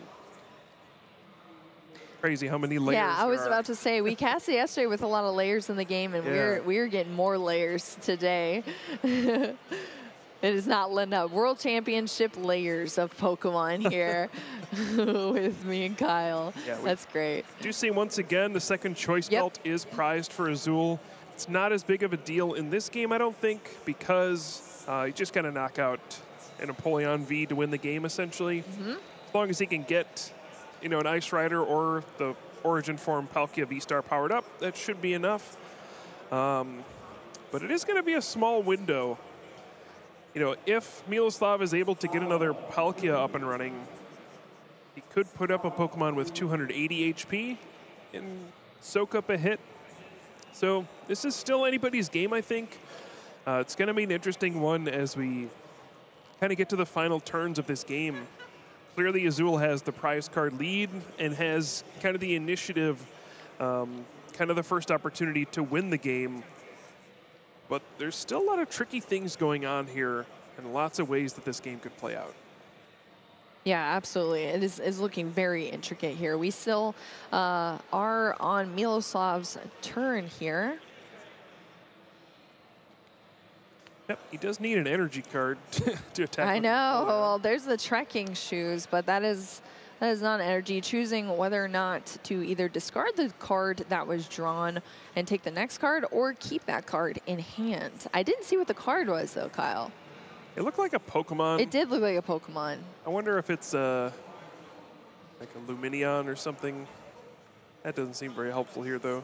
Crazy how many layers
Yeah, I was
there are.
about to say, we cast it yesterday with a lot of layers in the game, and we're getting more layers today. It is not letting up. World Championship layers of Pokemon here with me and Kyle.
Yeah,
that's great.
Do see once again the second choice belt is prized for Azul. It's not as big of a deal in this game, I don't think, because you just got to knock out an Empoleon V to win the game, essentially. As long as he can get, you know, an Ice Rider or the Origin form Palkia V-Star powered up, that should be enough. But it is going to be a small window. You know, if Miloslav is able to get another Palkia up and running, he could put up a Pokemon with 280 HP and soak up a hit. So this is still anybody's game, I think. It's going to be an interesting one as we kind of get to the final turns of this game. Clearly, Azul has the prize card lead and has kind of the initiative, kind of the first opportunity to win the game. But there's still a lot of tricky things going on here and lots of ways that this game could play out.
Yeah, absolutely. It is looking very intricate here. We still are on Miloslav's turn here.
Yep, he does need an energy card to attack.
I know. Well, there's the trekking shoes, but that is not energy. Choosing whether or not to either discard the card that was drawn and take the next card, or keep that card in hand. I didn't see what the card was, though, Kyle.
It looked like a Pokemon.
It did look like a Pokemon.
I wonder if it's like a Lumineon or something. That doesn't seem very helpful here, though.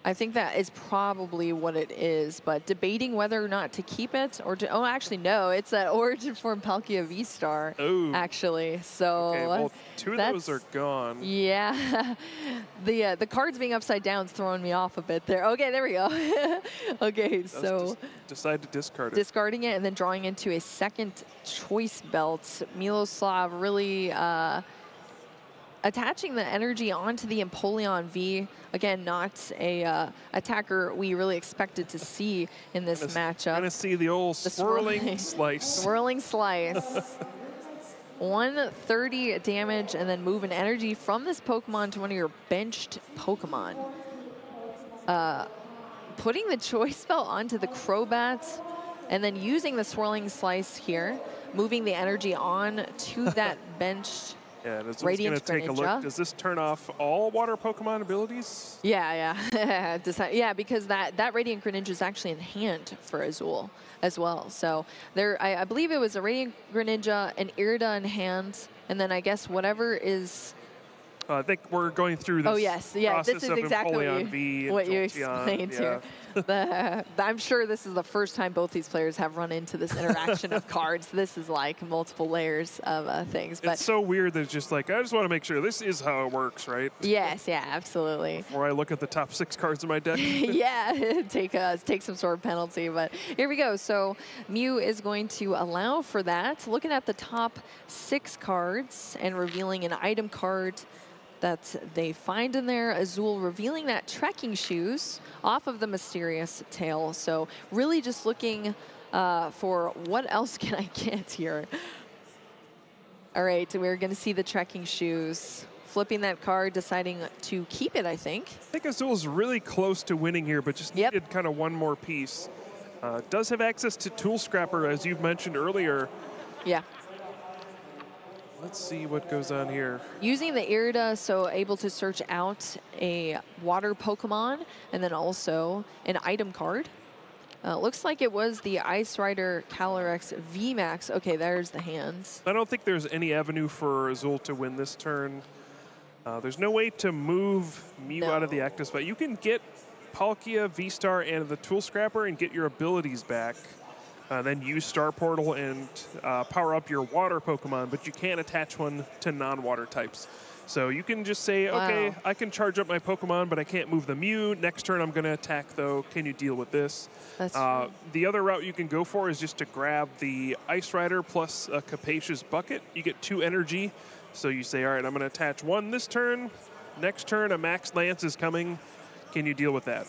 I think that is probably what it is, but debating whether or not to keep it or to, oh, actually, no, it's that Origin form Palkia V-Star, actually. So
okay, well, two of those are gone.
Yeah. The cards being upside down is throwing me off a bit there. Okay, there we go. Okay, so
decide to discard it.
Discarding it and then drawing into a second choice belt. Miloslav really attaching the energy onto the Empoleon V. Again, not a attacker we really expected to see in this matchup.
Gonna see the old swirling slice.
Swirling slice. 130 damage, and then move an energy from this Pokemon to one of your benched Pokemon. Putting the choice spell onto the Crobat, and then using the swirling slice here, moving the energy on to that benched
Yeah, it's
Radiant
going to take a look. Does this turn off all water Pokemon abilities?
Yeah, yeah. Yeah, because that Radiant Greninja is actually in hand for Azul as well. So there, I believe it was a Radiant Greninja, an Irida in hand, and then I guess whatever is...
I think we're going through this
this is exactly what you explained here. I'm sure this is the first time both these players have run into this interaction of cards. This is like multiple layers of things. But
it's so weird that it's just like, I just want to make sure this is how it works, right?
Yes, yeah, absolutely.
Before I look at the top 6 cards in my deck.
Yeah, take some sort of penalty. But here we go. So Mew is going to allow for that. Looking at the top 6 cards and revealing an item card that they find in there. Azul revealing that trekking shoes off of the Mysterious Tail. So really just looking for what else can I get here. All right, we're going to see the trekking shoes flipping that card, deciding to keep it, I think.
I think Azul's really close to winning here, but just
Yep.
needed kind of one more piece. Does have access to Tool Scrapper, as you've mentioned earlier.
Yeah.
Let's see what goes on here.
Using the Irida, so able to search out a water Pokemon and then also an item card. Looks like it was the Ice Rider Calyrex VMAX. Okay, there's the hands.
I don't think there's any avenue for Azul to win this turn. There's no way to move Mew out of the active spot. You can get Palkia, V-Star, and the Tool Scrapper and get your abilities back. Then use Star Portal and power up your water Pokemon, but you can't attach one to non-water types. So you can just say, okay, I can charge up my Pokemon, but I can't move the Mew. Next turn I'm going to attack, though. Can you deal with this?
That's true.
The other route you can go for is just to grab the Ice Rider plus a Capacious Bucket. You get 2 energy. So you say, all right, I'm going to attach 1 this turn. Next turn, a Max Lance is coming. Can you deal with that?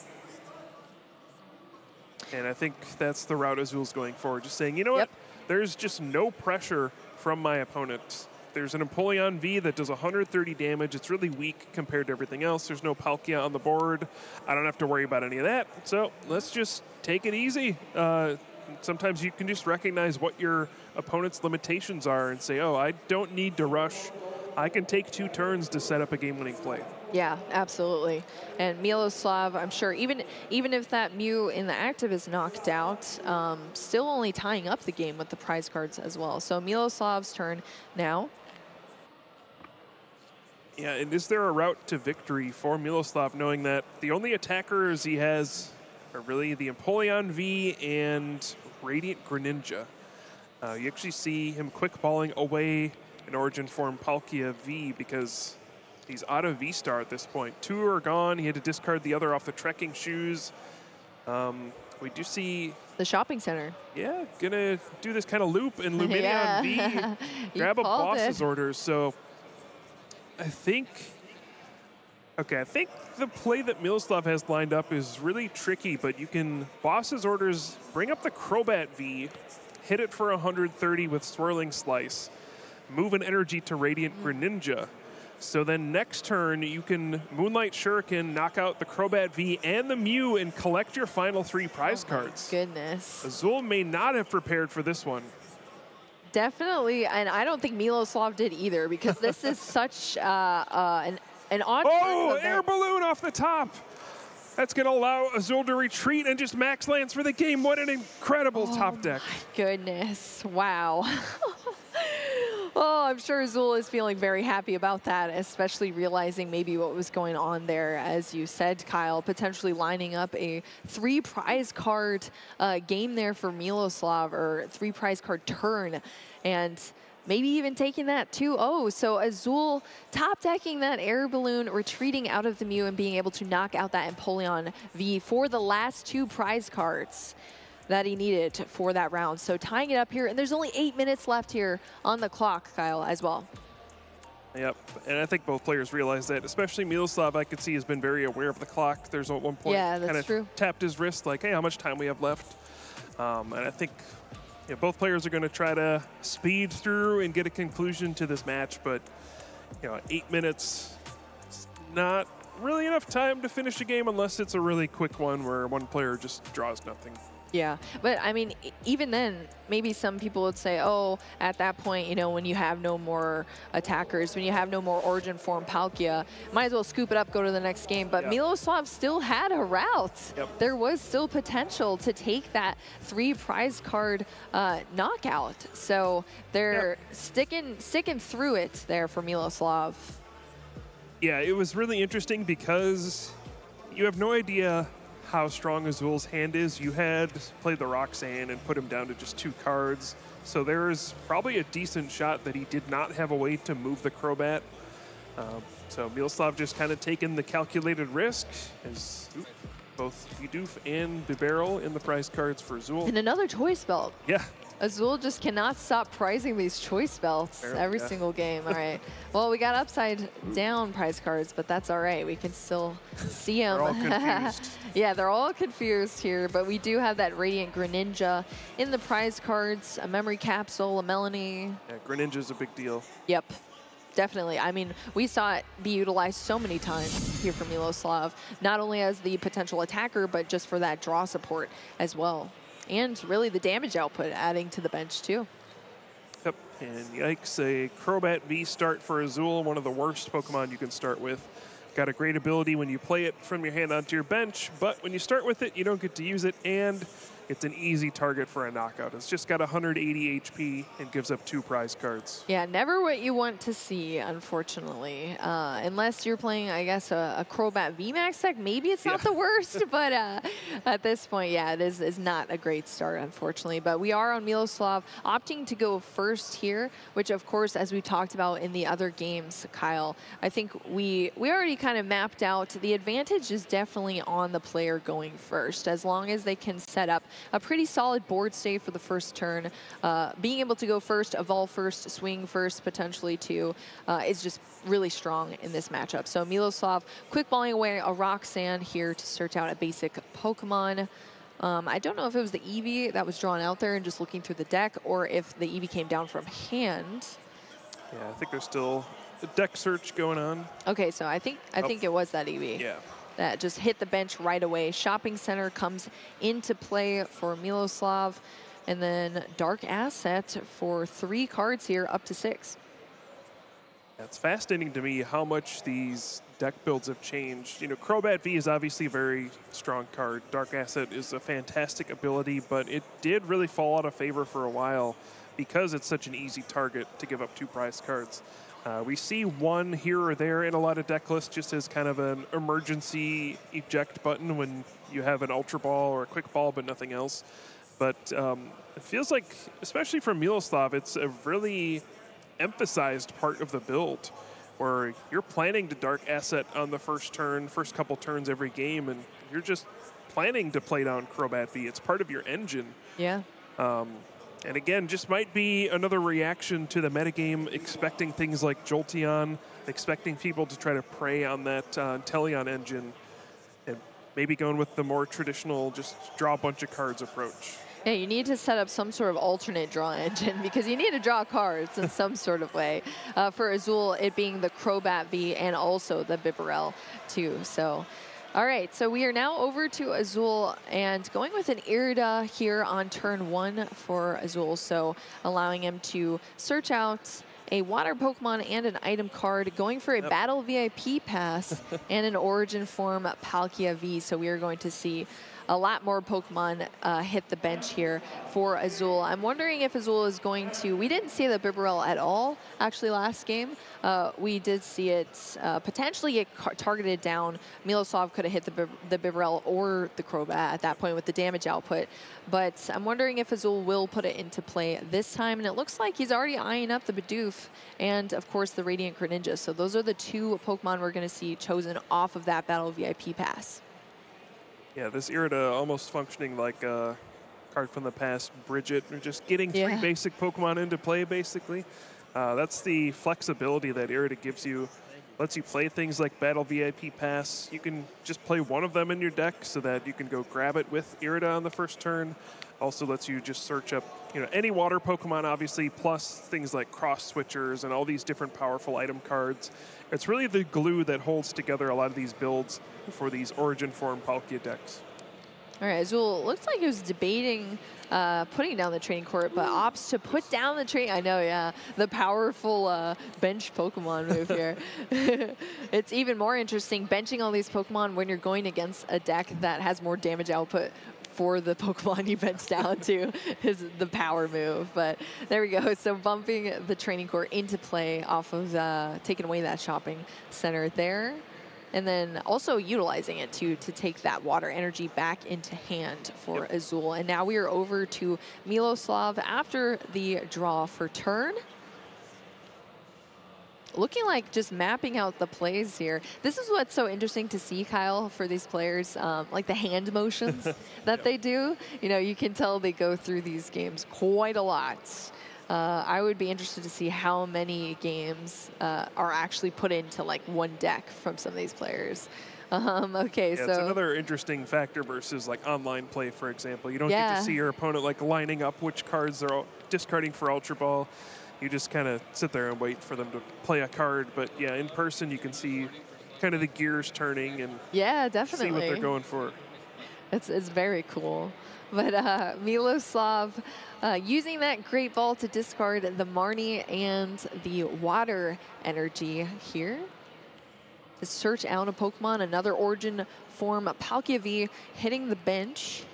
And I think that's the route Azul's going for. Just saying, you know what? There's just no pressure from my opponent. There's an Empoleon V that does 130 damage. It's really weak compared to everything else. There's no Palkia on the board. I don't have to worry about any of that. So let's just take it easy. Sometimes you can just recognize what your opponent's limitations are and say, oh, I don't need to rush. I can take 2 turns to set up a game-winning play.
Yeah, absolutely. And Miloslav, I'm sure, even if that Mew in the active is knocked out, still only tying up the game with the prize cards as well. So Miloslav's turn now.
Yeah, and is there a route to victory for Miloslav, knowing that the only attackers he has are really the Empoleon V and Radiant Greninja? You actually see him quick balling away an Origin form Palkia V because he's out of V-Star at this point. 2 are gone. He had to discard the other off the trekking shoes. We do see
the shopping center.
Yeah, gonna do this kind of loop in Lumineon V. Grab a boss's orders. So I think the play that Miloslav has lined up is really tricky, but you can boss's orders, bring up the Crobat V, hit it for 130 with Swirling Slice, move an energy to Radiant Greninja. So then next turn, you can Moonlight Shuriken, knock out the Crobat V and the Mew, and collect your final 3 prize cards.
Goodness.
Azul may not have prepared for this one.
Definitely, and I don't think Miloslav did either, because this is such an odd.
Oh, air balloon off the top. That's going to allow Azul to retreat and just Max Lance for the game. What an incredible top deck.
Goodness, wow. Oh, I'm sure Azul is feeling very happy about that, especially realizing maybe what was going on there, as you said, Kyle, potentially lining up a 3 prize card game there for Miloslav, or 3 prize card turn, and maybe even taking that 2-0. So Azul top decking that air balloon, retreating out of the Mew, and being able to knock out that Empoleon V for the last 2 prize cards that he needed for that round. So tying it up here, and there's only 8 minutes left here on the clock, Kyle, as well.
Yep, and I think both players realize that, especially Miloslav, I could see, has been very aware of the clock. There's at one point kind of tapped his wrist like, hey, how much time we have left? And I think both players are going to try to speed through and get a conclusion to this match, but 8 minutes, it's not really enough time to finish a game unless it's a really quick one where one player just draws nothing.
Yeah, but I mean, even then, maybe some people would say, oh, at that point, when you have no more attackers, when you have no more Origin form Palkia, might as well scoop it up, go to the next game. But Miloslav still had a route. There was still potential to take that 3 prize card knockout. So they're sticking through it there for Miloslav.
Yeah, it was really interesting because you have no idea how strong Azul's hand is. You had played the Roxanne and put him down to just 2 cards. So there's probably a decent shot that he did not have a way to move the Crobat. So Miloslav just kind of taken the calculated risk as both Bidoof and Bibarel in the prize cards for Azul.
And another choice belt.
Yeah.
Azul just cannot stop prizing these choice belts every single game. All right. Well, we got upside down prize cards, but that's all right. We can still see them.
They're all confused.
Yeah, they're all confused here, but we do have that Radiant Greninja in the prize cards, a memory capsule, a Melanie.
Yeah, Greninja's a big deal.
Yep. definitely. I mean, we saw it be utilized so many times here from Miloslav, not only as the potential attacker, but just for that draw support as well. And really the damage output adding to the bench too.
Yep, and yikes, a Crobat V start for Azul, one of the worst Pokemon you can start with. Got a great ability when you play it from your hand onto your bench, but when you start with it, you don't get to use it, and it's an easy target for a knockout. It's just got 180 HP and gives up 2 prize cards.
Yeah, never what you want to see, unfortunately. Unless you're playing, I guess, a Crobat VMAX deck, maybe it's not the worst, but at this point, yeah, it is not a great start, unfortunately. But we are on Miloslav, opting to go first here, which, of course, as we talked about in the other games, Kyle, I think we already kind of mapped out the advantage is definitely on the player going first, as long as they can set up a pretty solid board state for the first turn. Being able to go first, evolve first, swing first, potentially too, is just really strong in this matchup. So Miloslav quick balling away a Roxanne here to search out a basic Pokemon. I don't know if it was the Eevee that was drawn out there and just looking through the deck, or if the Eevee came down from hand.
Yeah, I think there's still a deck search going on.
Okay, so I think it was that Eevee.
Yeah.
That just hit the bench right away. Shopping Center comes into play for Miloslav. And then Dark Asset for 3 cards here, up to 6.
It's fascinating to me how much these deck builds have changed. You know, Crobat V is obviously a very strong card. Dark Asset is a fantastic ability, but it did really fall out of favor for a while because it's such an easy target to give up 2 prize cards. We see one here or there in a lot of deck lists just as kind of an emergency eject button when you have an Ultra Ball or a Quick Ball, but nothing else. But it feels like, especially from Miloslav, it's a really emphasized part of the build where you're planning to Dark Asset on the first turn, first couple turns every game, and you're just planning to play down Crobat V. It's part of your engine.
Yeah.
And again, just might be another reaction to the metagame, expecting things like Jolteon, expecting people to try to prey on that Teleon engine, and maybe going with the more traditional, just draw a bunch of cards approach.
Yeah, you need to set up some sort of alternate draw engine because you need to draw cards in some sort of way. For Azul, it being the Crobat V and also the Bibarel too. So. All right, so we are now over to Azul and going with an Irida here on turn 1 for Azul. So allowing him to search out a water Pokemon and an item card, going for a Battle VIP pass and an Origin Form Palkia V. So we are going to see a lot more Pokemon hit the bench here for Azul. I'm wondering if Azul is going to, we didn't see the Bibarel at all, actually, last game. We did see it potentially get targeted down. Miloslav could have hit the Bibarel or the Crobat at that point with the damage output. But I'm wondering if Azul will put it into play this time. And it looks like he's already eyeing up the Bidoof and, of course, the Radiant Greninja. So those are the 2 Pokemon we're going to see chosen off of that Battle VIP pass.
Yeah, this Irida almost functioning like a card from the past, Bridget, just getting 3 basic Pokemon into play, basically. That's the flexibility that Irida gives you. Lets you play things like Battle VIP Pass. You can just play one of them in your deck so that you can go grab it with Irida on the first turn. Also lets you just search up, you know, any water Pokemon, obviously, plus things like cross switchers and all these different powerful item cards. It's really the glue that holds together a lot of these builds for these Origin Form Palkia decks.
All right, Azul looks like he was debating putting down the training court, but opts to put down the train. I know, yeah, the powerful bench Pokemon move here. It's even more interesting benching all these Pokemon when you're going against a deck that has more damage output for the Pokemon you bench down to is the power move. But there we go. So bumping the training court into play off of taking away that shopping center there. And then also utilizing it to take that water energy back into hand for Azul. And now we are over to Miloslav after the draw for turn. Looking like just mapping out the plays here. This is what's so interesting to see, Kyle, for these players, like the hand motions that they do. You know, you can tell they go through these games quite a lot. I would be interested to see how many games are actually put into like one deck from some of these players. Okay,
yeah,
so
it's another interesting factor versus like online play, for example. You don't get to see your opponent like lining up which cards they're discarding for Ultra Ball. you just kind of sit there and wait for them to play a card. But yeah, in person you can see kind of the gears turning and
Yeah, definitely.
see what they're going for.
It's very cool. But Miloslav using that Great Ball to discard the Marnie and the Water Energy here. To search out a Pokemon, another Origin form, Palkia V, hitting the bench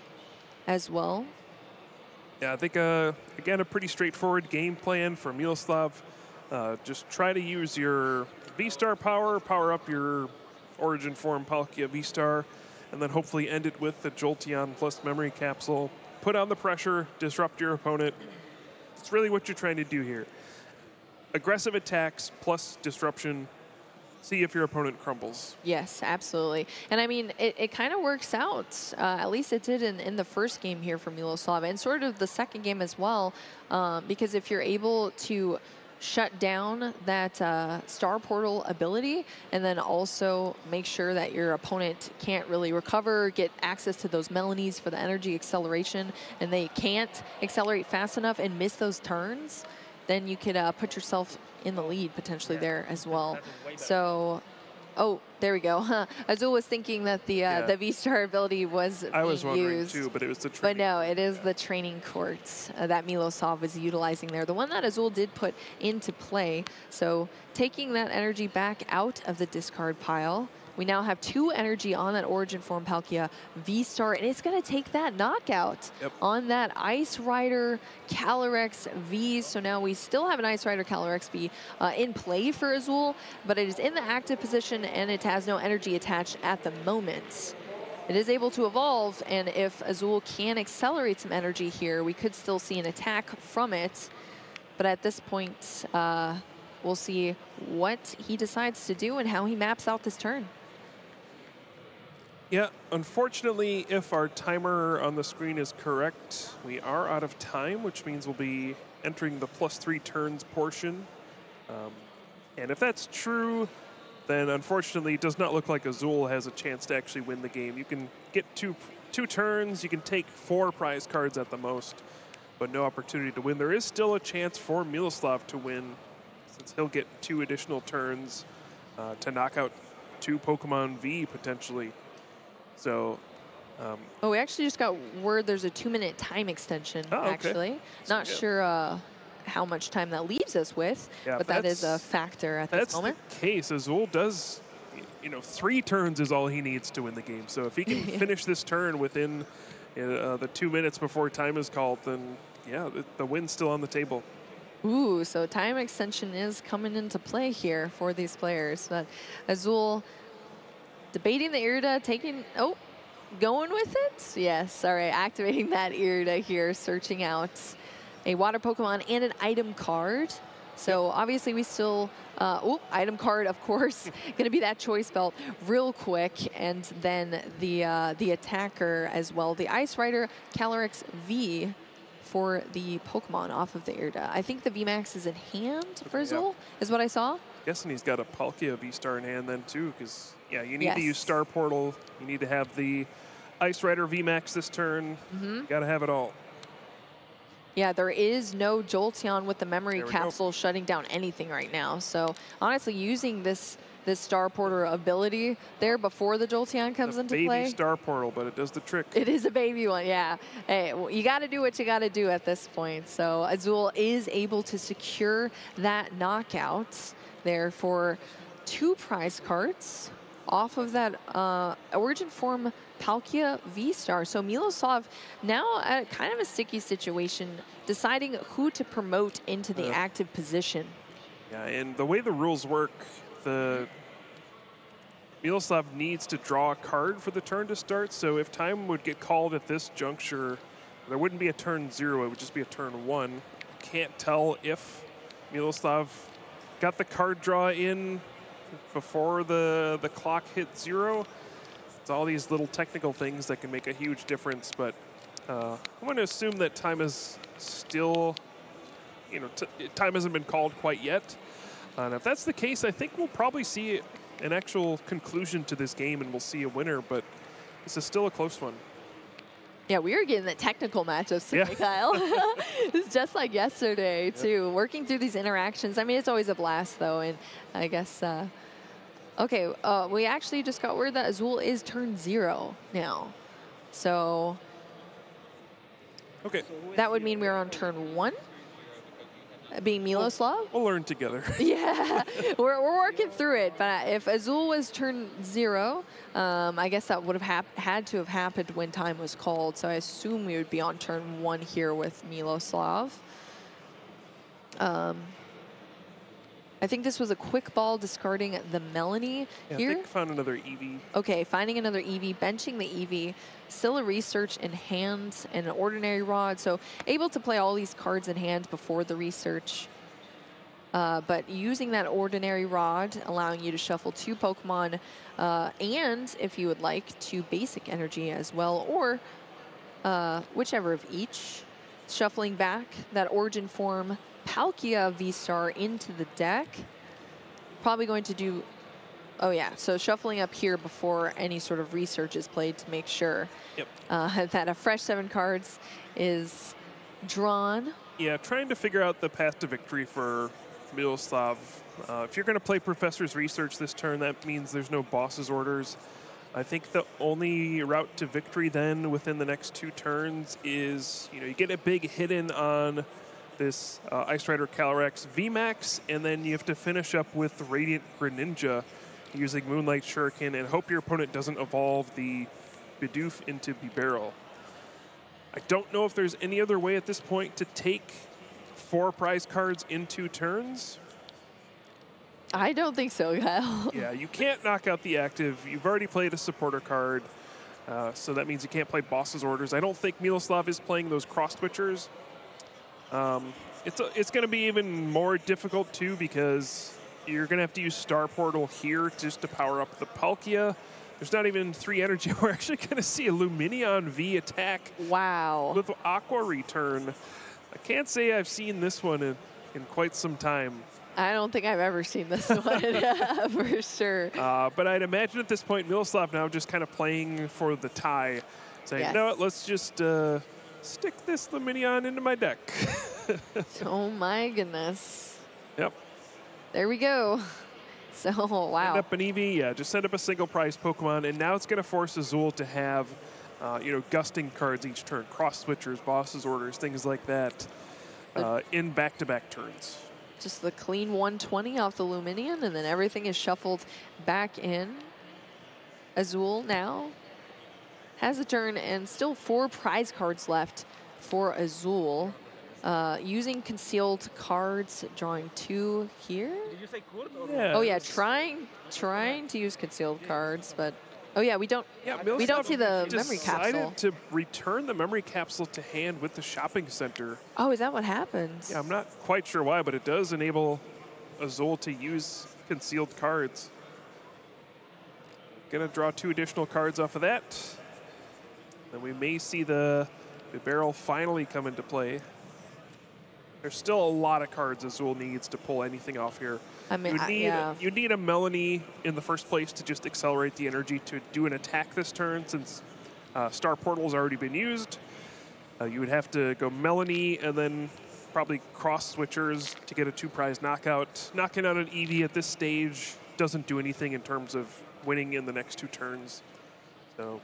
as well.
Yeah, I think, again, a pretty straightforward game plan for Miloslav. Just try to use your V-Star power up your Origin form Palkia V-Star, and then hopefully end it with the Jolteon plus Memory Capsule. Put on the pressure, disrupt your opponent. It's really what you're trying to do here. Aggressive attacks plus disruption. See if your opponent crumbles.
Yes, absolutely. And I mean, it kind of works out. At least it did in the first game here for Miloslav, and sort of the second game as well. Because if you're able to shut down that Star Portal ability, and then also make sure that your opponent can't really recover, get access to those Melanies for the energy acceleration, and they can't accelerate fast enough and miss those turns, then you could put yourself in the lead potentially there as well. So, oh, there we go. Azul was thinking that the V-Star ability was
I was
being
wondering
used,
too, but it was the
but no, it is the training court that Miloslav was utilizing there. The one that Azul did put into play. So taking that energy back out of the discard pile. We now have 2 energy on that Origin form Palkia V-Star, and it's going to take that knockout on that Ice Rider Calyrex V. So now we still have an Ice Rider Calyrex V in play for Azul, but it is in the active position and it has no energy attached at the moment. It is able to evolve, and if Azul can accelerate some energy here, we could still see an attack from it. But at this point, we'll see what he decides to do and how he maps out this turn.
Yeah, unfortunately, if our timer on the screen is correct, we are out of time, which means we'll be entering the +3 turns portion. And if that's true, then unfortunately it does not look like Azul has a chance to actually win the game. You can get two turns, you can take 4 prize cards at the most, but no opportunity to win. There is still a chance for Miloslav to win, since he'll get 2 additional turns to knock out 2 Pokemon V potentially. So,
oh, we actually just got word there's a 2-minute time extension, actually. Not sure how much time that leaves us with, but that is a factor at this moment.
That's the case. Azul does, 3 turns is all he needs to win the game. So if he can finish this turn within the 2 minutes before time is called, then yeah, the win's still on the table.
Ooh, so time extension is coming into play here for these players. But Azul debating the Irida, going with it? Yes, all right, activating that Irida here, searching out a water Pokemon and an item card. So obviously we still, item card, of course, gonna be that choice belt real quick. And then the attacker as well, the Ice Rider Calyrex V for the Pokemon off of the Irida. I think the VMAX is in hand for Azul, is what I saw.
Guessing he's got a Palkia V-Star in hand then too, because yeah, you need to use Star Portal. You need to have the Ice Rider VMAX this turn. You gotta have it all.
Yeah, there is no Jolteon with the Memory Capsule shutting down anything right now. So honestly, using this Star Portal ability there before the Jolteon comes into play.
Baby Star Portal, but it does the trick.
It is a baby one, yeah. Hey, you got to do what you got to do at this point. So Azul is able to secure that knockout there for 2 prize cards off of that Origin form Palkia V-Star. So Miloslav now at kind of a sticky situation, deciding who to promote into the active position.
Yeah, and the way the rules work, Miloslav needs to draw a card for the turn to start. So if time would get called at this juncture, there wouldn't be a turn 0, it would just be a turn 1. Can't tell if Miloslav got the card draw in before the clock hit 0. It's all these little technical things that can make a huge difference, but I'm going to assume that time is still, time hasn't been called quite yet. And if that's the case, I think we'll probably see an actual conclusion to this game and we'll see a winner, but this is still a close one.
Yeah, we were getting the technical matchups today,
Yeah.
Kyle. It's just like yesterday, too. Working through these interactions. I mean, it's always a blast, though. And I guess, okay, we actually just got word that Azul is turn 0 now. So
Okay,
that would mean we're on turn 1, being Miloslav.
we'll learn together.
Yeah, we're working through it. But if Azul was turn 0, I guess that would have had to have happened when time was called. So I assume we would be on turn 1 here with Miloslav. I think this was a quick ball discarding the Melanie
Yeah,
here.
I think found another Eevee.
Okay, finding another Eevee, benching the Eevee, still a research in hand and an ordinary rod. So able to play all these cards in hand before the research. But using that ordinary rod, allowing you to shuffle 2 Pokemon, and if you would like, 2 basic energy as well, or whichever of each. Shuffling back that Origin Form Palkia V-Star into the deck. Probably going to do, oh yeah, so shuffling up here before any sort of research is played to make sure that a fresh 7 cards is drawn.
Yeah, trying to figure out the path to victory for Miloslav. If you're going to play Professor's Research this turn, that means there's no boss's orders. I think the only route to victory then within the next 2 turns is, you get a big hit-in on this Ice Rider Calyrex VMAX, and then you have to finish up with Radiant Greninja using Moonlight Shuriken and hope your opponent doesn't evolve the Bidoof into Bibarel. I don't know if there's any other way at this point to take 4 prize cards in 2 turns.
I don't think so, Kyle.
Yeah, you can't knock out the active. You've already played a supporter card, so that means you can't play boss's orders. I don't think Miloslav is playing those cross switchers. It's going to be even more difficult too because you're going to have to use Star Portal here just to power up the Palkia. There's not even 3 energy. We're actually going to see a Lumineon V attack
Wow.
with Aqua Return. I can't say I've seen this one in quite some time.
I don't think I've ever seen this one for sure.
But I'd imagine at this point, Miloslav now just kind of playing for the tie, saying,
Yes.
you know what, let's just stick this Lumineon into my deck.
Oh my goodness.
Yep.
There we go. So,
Send
wow.
up an Eevee, yeah, just send up a single prize Pokemon, and now it's going to force Azul to have, gusting cards each turn, cross switchers, boss's orders, things like that, in back-to-back turns.
Just the clean 120 off the Lumineon, and then everything is shuffled back in. Azul now has a turn, and still 4 prize cards left for Azul. Using concealed cards, drawing 2 here.
Did you say Kurt or
Yeah.
Oh yeah, trying to use concealed cards, but oh yeah, we don't see the memory capsule.
Decided to return the memory capsule to hand with the shopping center.
Oh, is that what happens?
Yeah, I'm not quite sure why, but it does enable Azul to use concealed cards. Gonna draw 2 additional cards off of that. And we may see the barrel finally come into play. There's still a lot of cards Azul needs to pull anything off here.
I mean,
You need a Melanie in the first place to just accelerate the energy to do an attack this turn, since Star Portal's already been used. You would have to go Melanie and then probably cross switchers to get a 2 prize knockout. Knocking out an Eevee at this stage doesn't do anything in terms of winning in the next 2 turns. So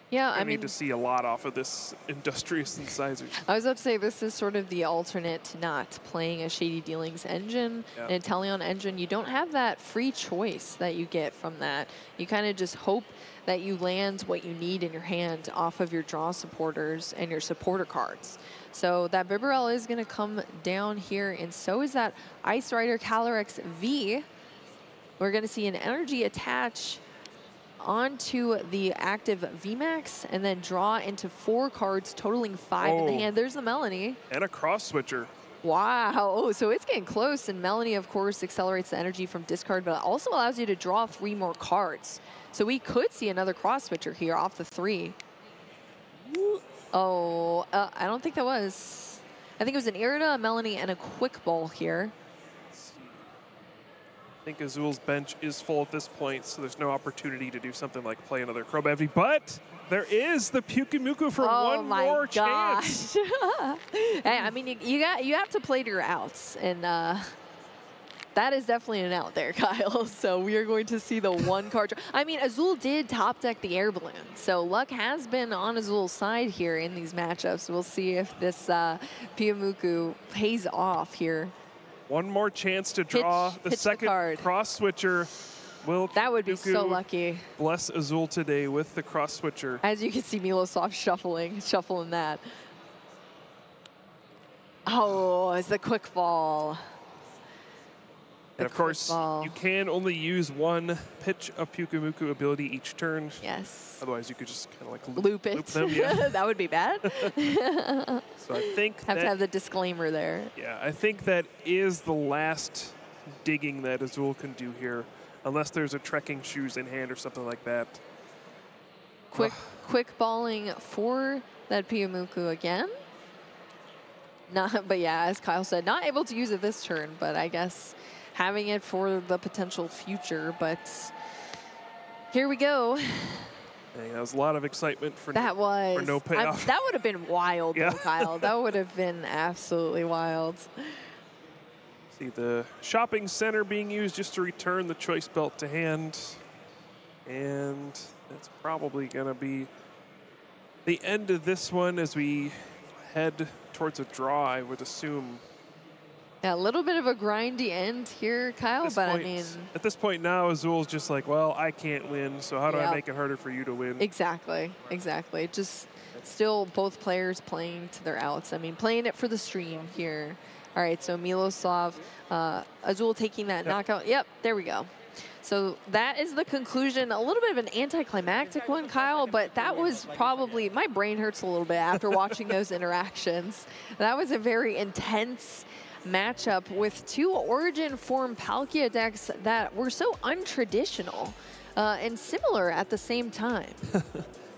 yeah,
I
I
need
mean,
to see a lot off of this Industrious Incisors.
I was about to say this is sort of the alternate to not playing a Shady Dealings engine,
Yeah.
an Inteleon engine. You don't have that free choice that you get from that. You kind of just hope that you land what you need in your hand off of your draw supporters and your supporter cards. So that Bibarel is going to come down here, and so is that Ice Rider Calyrex V. We're going to see an energy attach onto the active VMAX and then draw into 4 cards totaling 5 in the
Oh.
hand. There's the Melanie.
And a cross switcher.
Wow. Oh, so it's getting close, and Melanie, of course, accelerates the energy from discard, but it also allows you to draw 3 more cards. So we could see another cross switcher here off the 3. Oh, I don't think that was. I think it was an Irida, a Melanie, and a Quick Ball here.
think Azul's bench is full at this point, so there's no opportunity to do something like play another Crobevy. But there is the Pyukumuku for one more chance.
Hey, I mean, you have to play to your outs, and that is definitely an out there, Kyle. So we are going to see the one card. I mean, Azul did top deck the air balloon, so luck has been on Azul's side here in these matchups. We'll see if this Pyukumuku pays off here.
One more chance to draw the second cross switcher. Will
that would be so lucky.
Bless Azul today with the cross switcher.
As you can see, Miloslav shuffling that. Oh, it's the quick fall.
And of course, you can only use one pitch of Pyukumuku ability each turn.
Yes.
Otherwise, you could just kind of like
loop
them. Yeah.
That would be bad.
So I think
have to have the disclaimer there.
Yeah, I think that is the last digging that Azul can do here, unless there's a trekking shoes in hand or something like that.
Quick balling for that Pyukumuku again. But yeah, as Kyle said, not able to use it this turn, but I guess having it for the potential future. But here we go.
Dang, that was a lot of excitement for no payoff.
That would have been wild, though, Kyle. That would have been absolutely wild.
See the shopping center being used just to return the choice belt to hand. And that's probably going to be the end of this one as we head towards a draw, I would assume.
Yeah, a little bit of a grindy end here, Kyle, but I mean...
At this point now, Azul's just like, well, I can't win, so how do I make it harder for you to win?
Exactly. Just still both players playing to their outs. I mean, playing it for the stream here. All right, so Miloslav, Azul taking that knockout. Yep, there we go. So that is the conclusion. A little bit of an anticlimactic one, Kyle, but that was probably... My brain hurts a little bit after watching those interactions. That was a very intense matchup with two Origin form Palkia decks that were so untraditional and similar at the same time.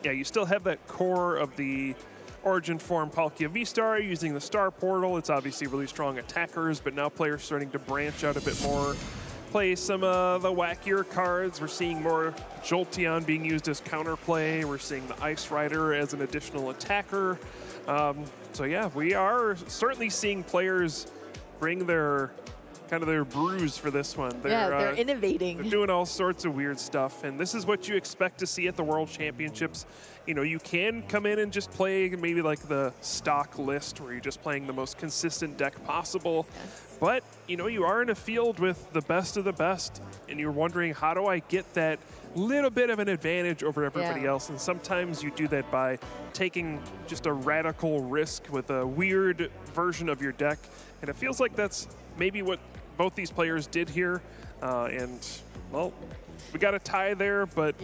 Yeah, you still have that core of the Origin form Palkia V-Star using the Star Portal. It's obviously really strong attackers, but now players starting to branch out a bit more, play some of the wackier cards. We're seeing more Jolteon being used as counterplay. We're seeing the Ice Rider as an additional attacker. So yeah, we are certainly seeing players bring their brews for this one.
They're innovating.
They're doing all sorts of weird stuff, and this is what you expect to see at the World Championships. You know, you can come in and just play maybe like the stock list where you're just playing the most consistent deck possible. Yes. But, you know, you are in a field with the best of the best, and you're wondering, how do I get that little bit of an advantage over everybody else? And sometimes you do that by taking just a radical risk with a weird version of your deck. And it feels like that's maybe what both these players did here. And, well, we got a tie there, but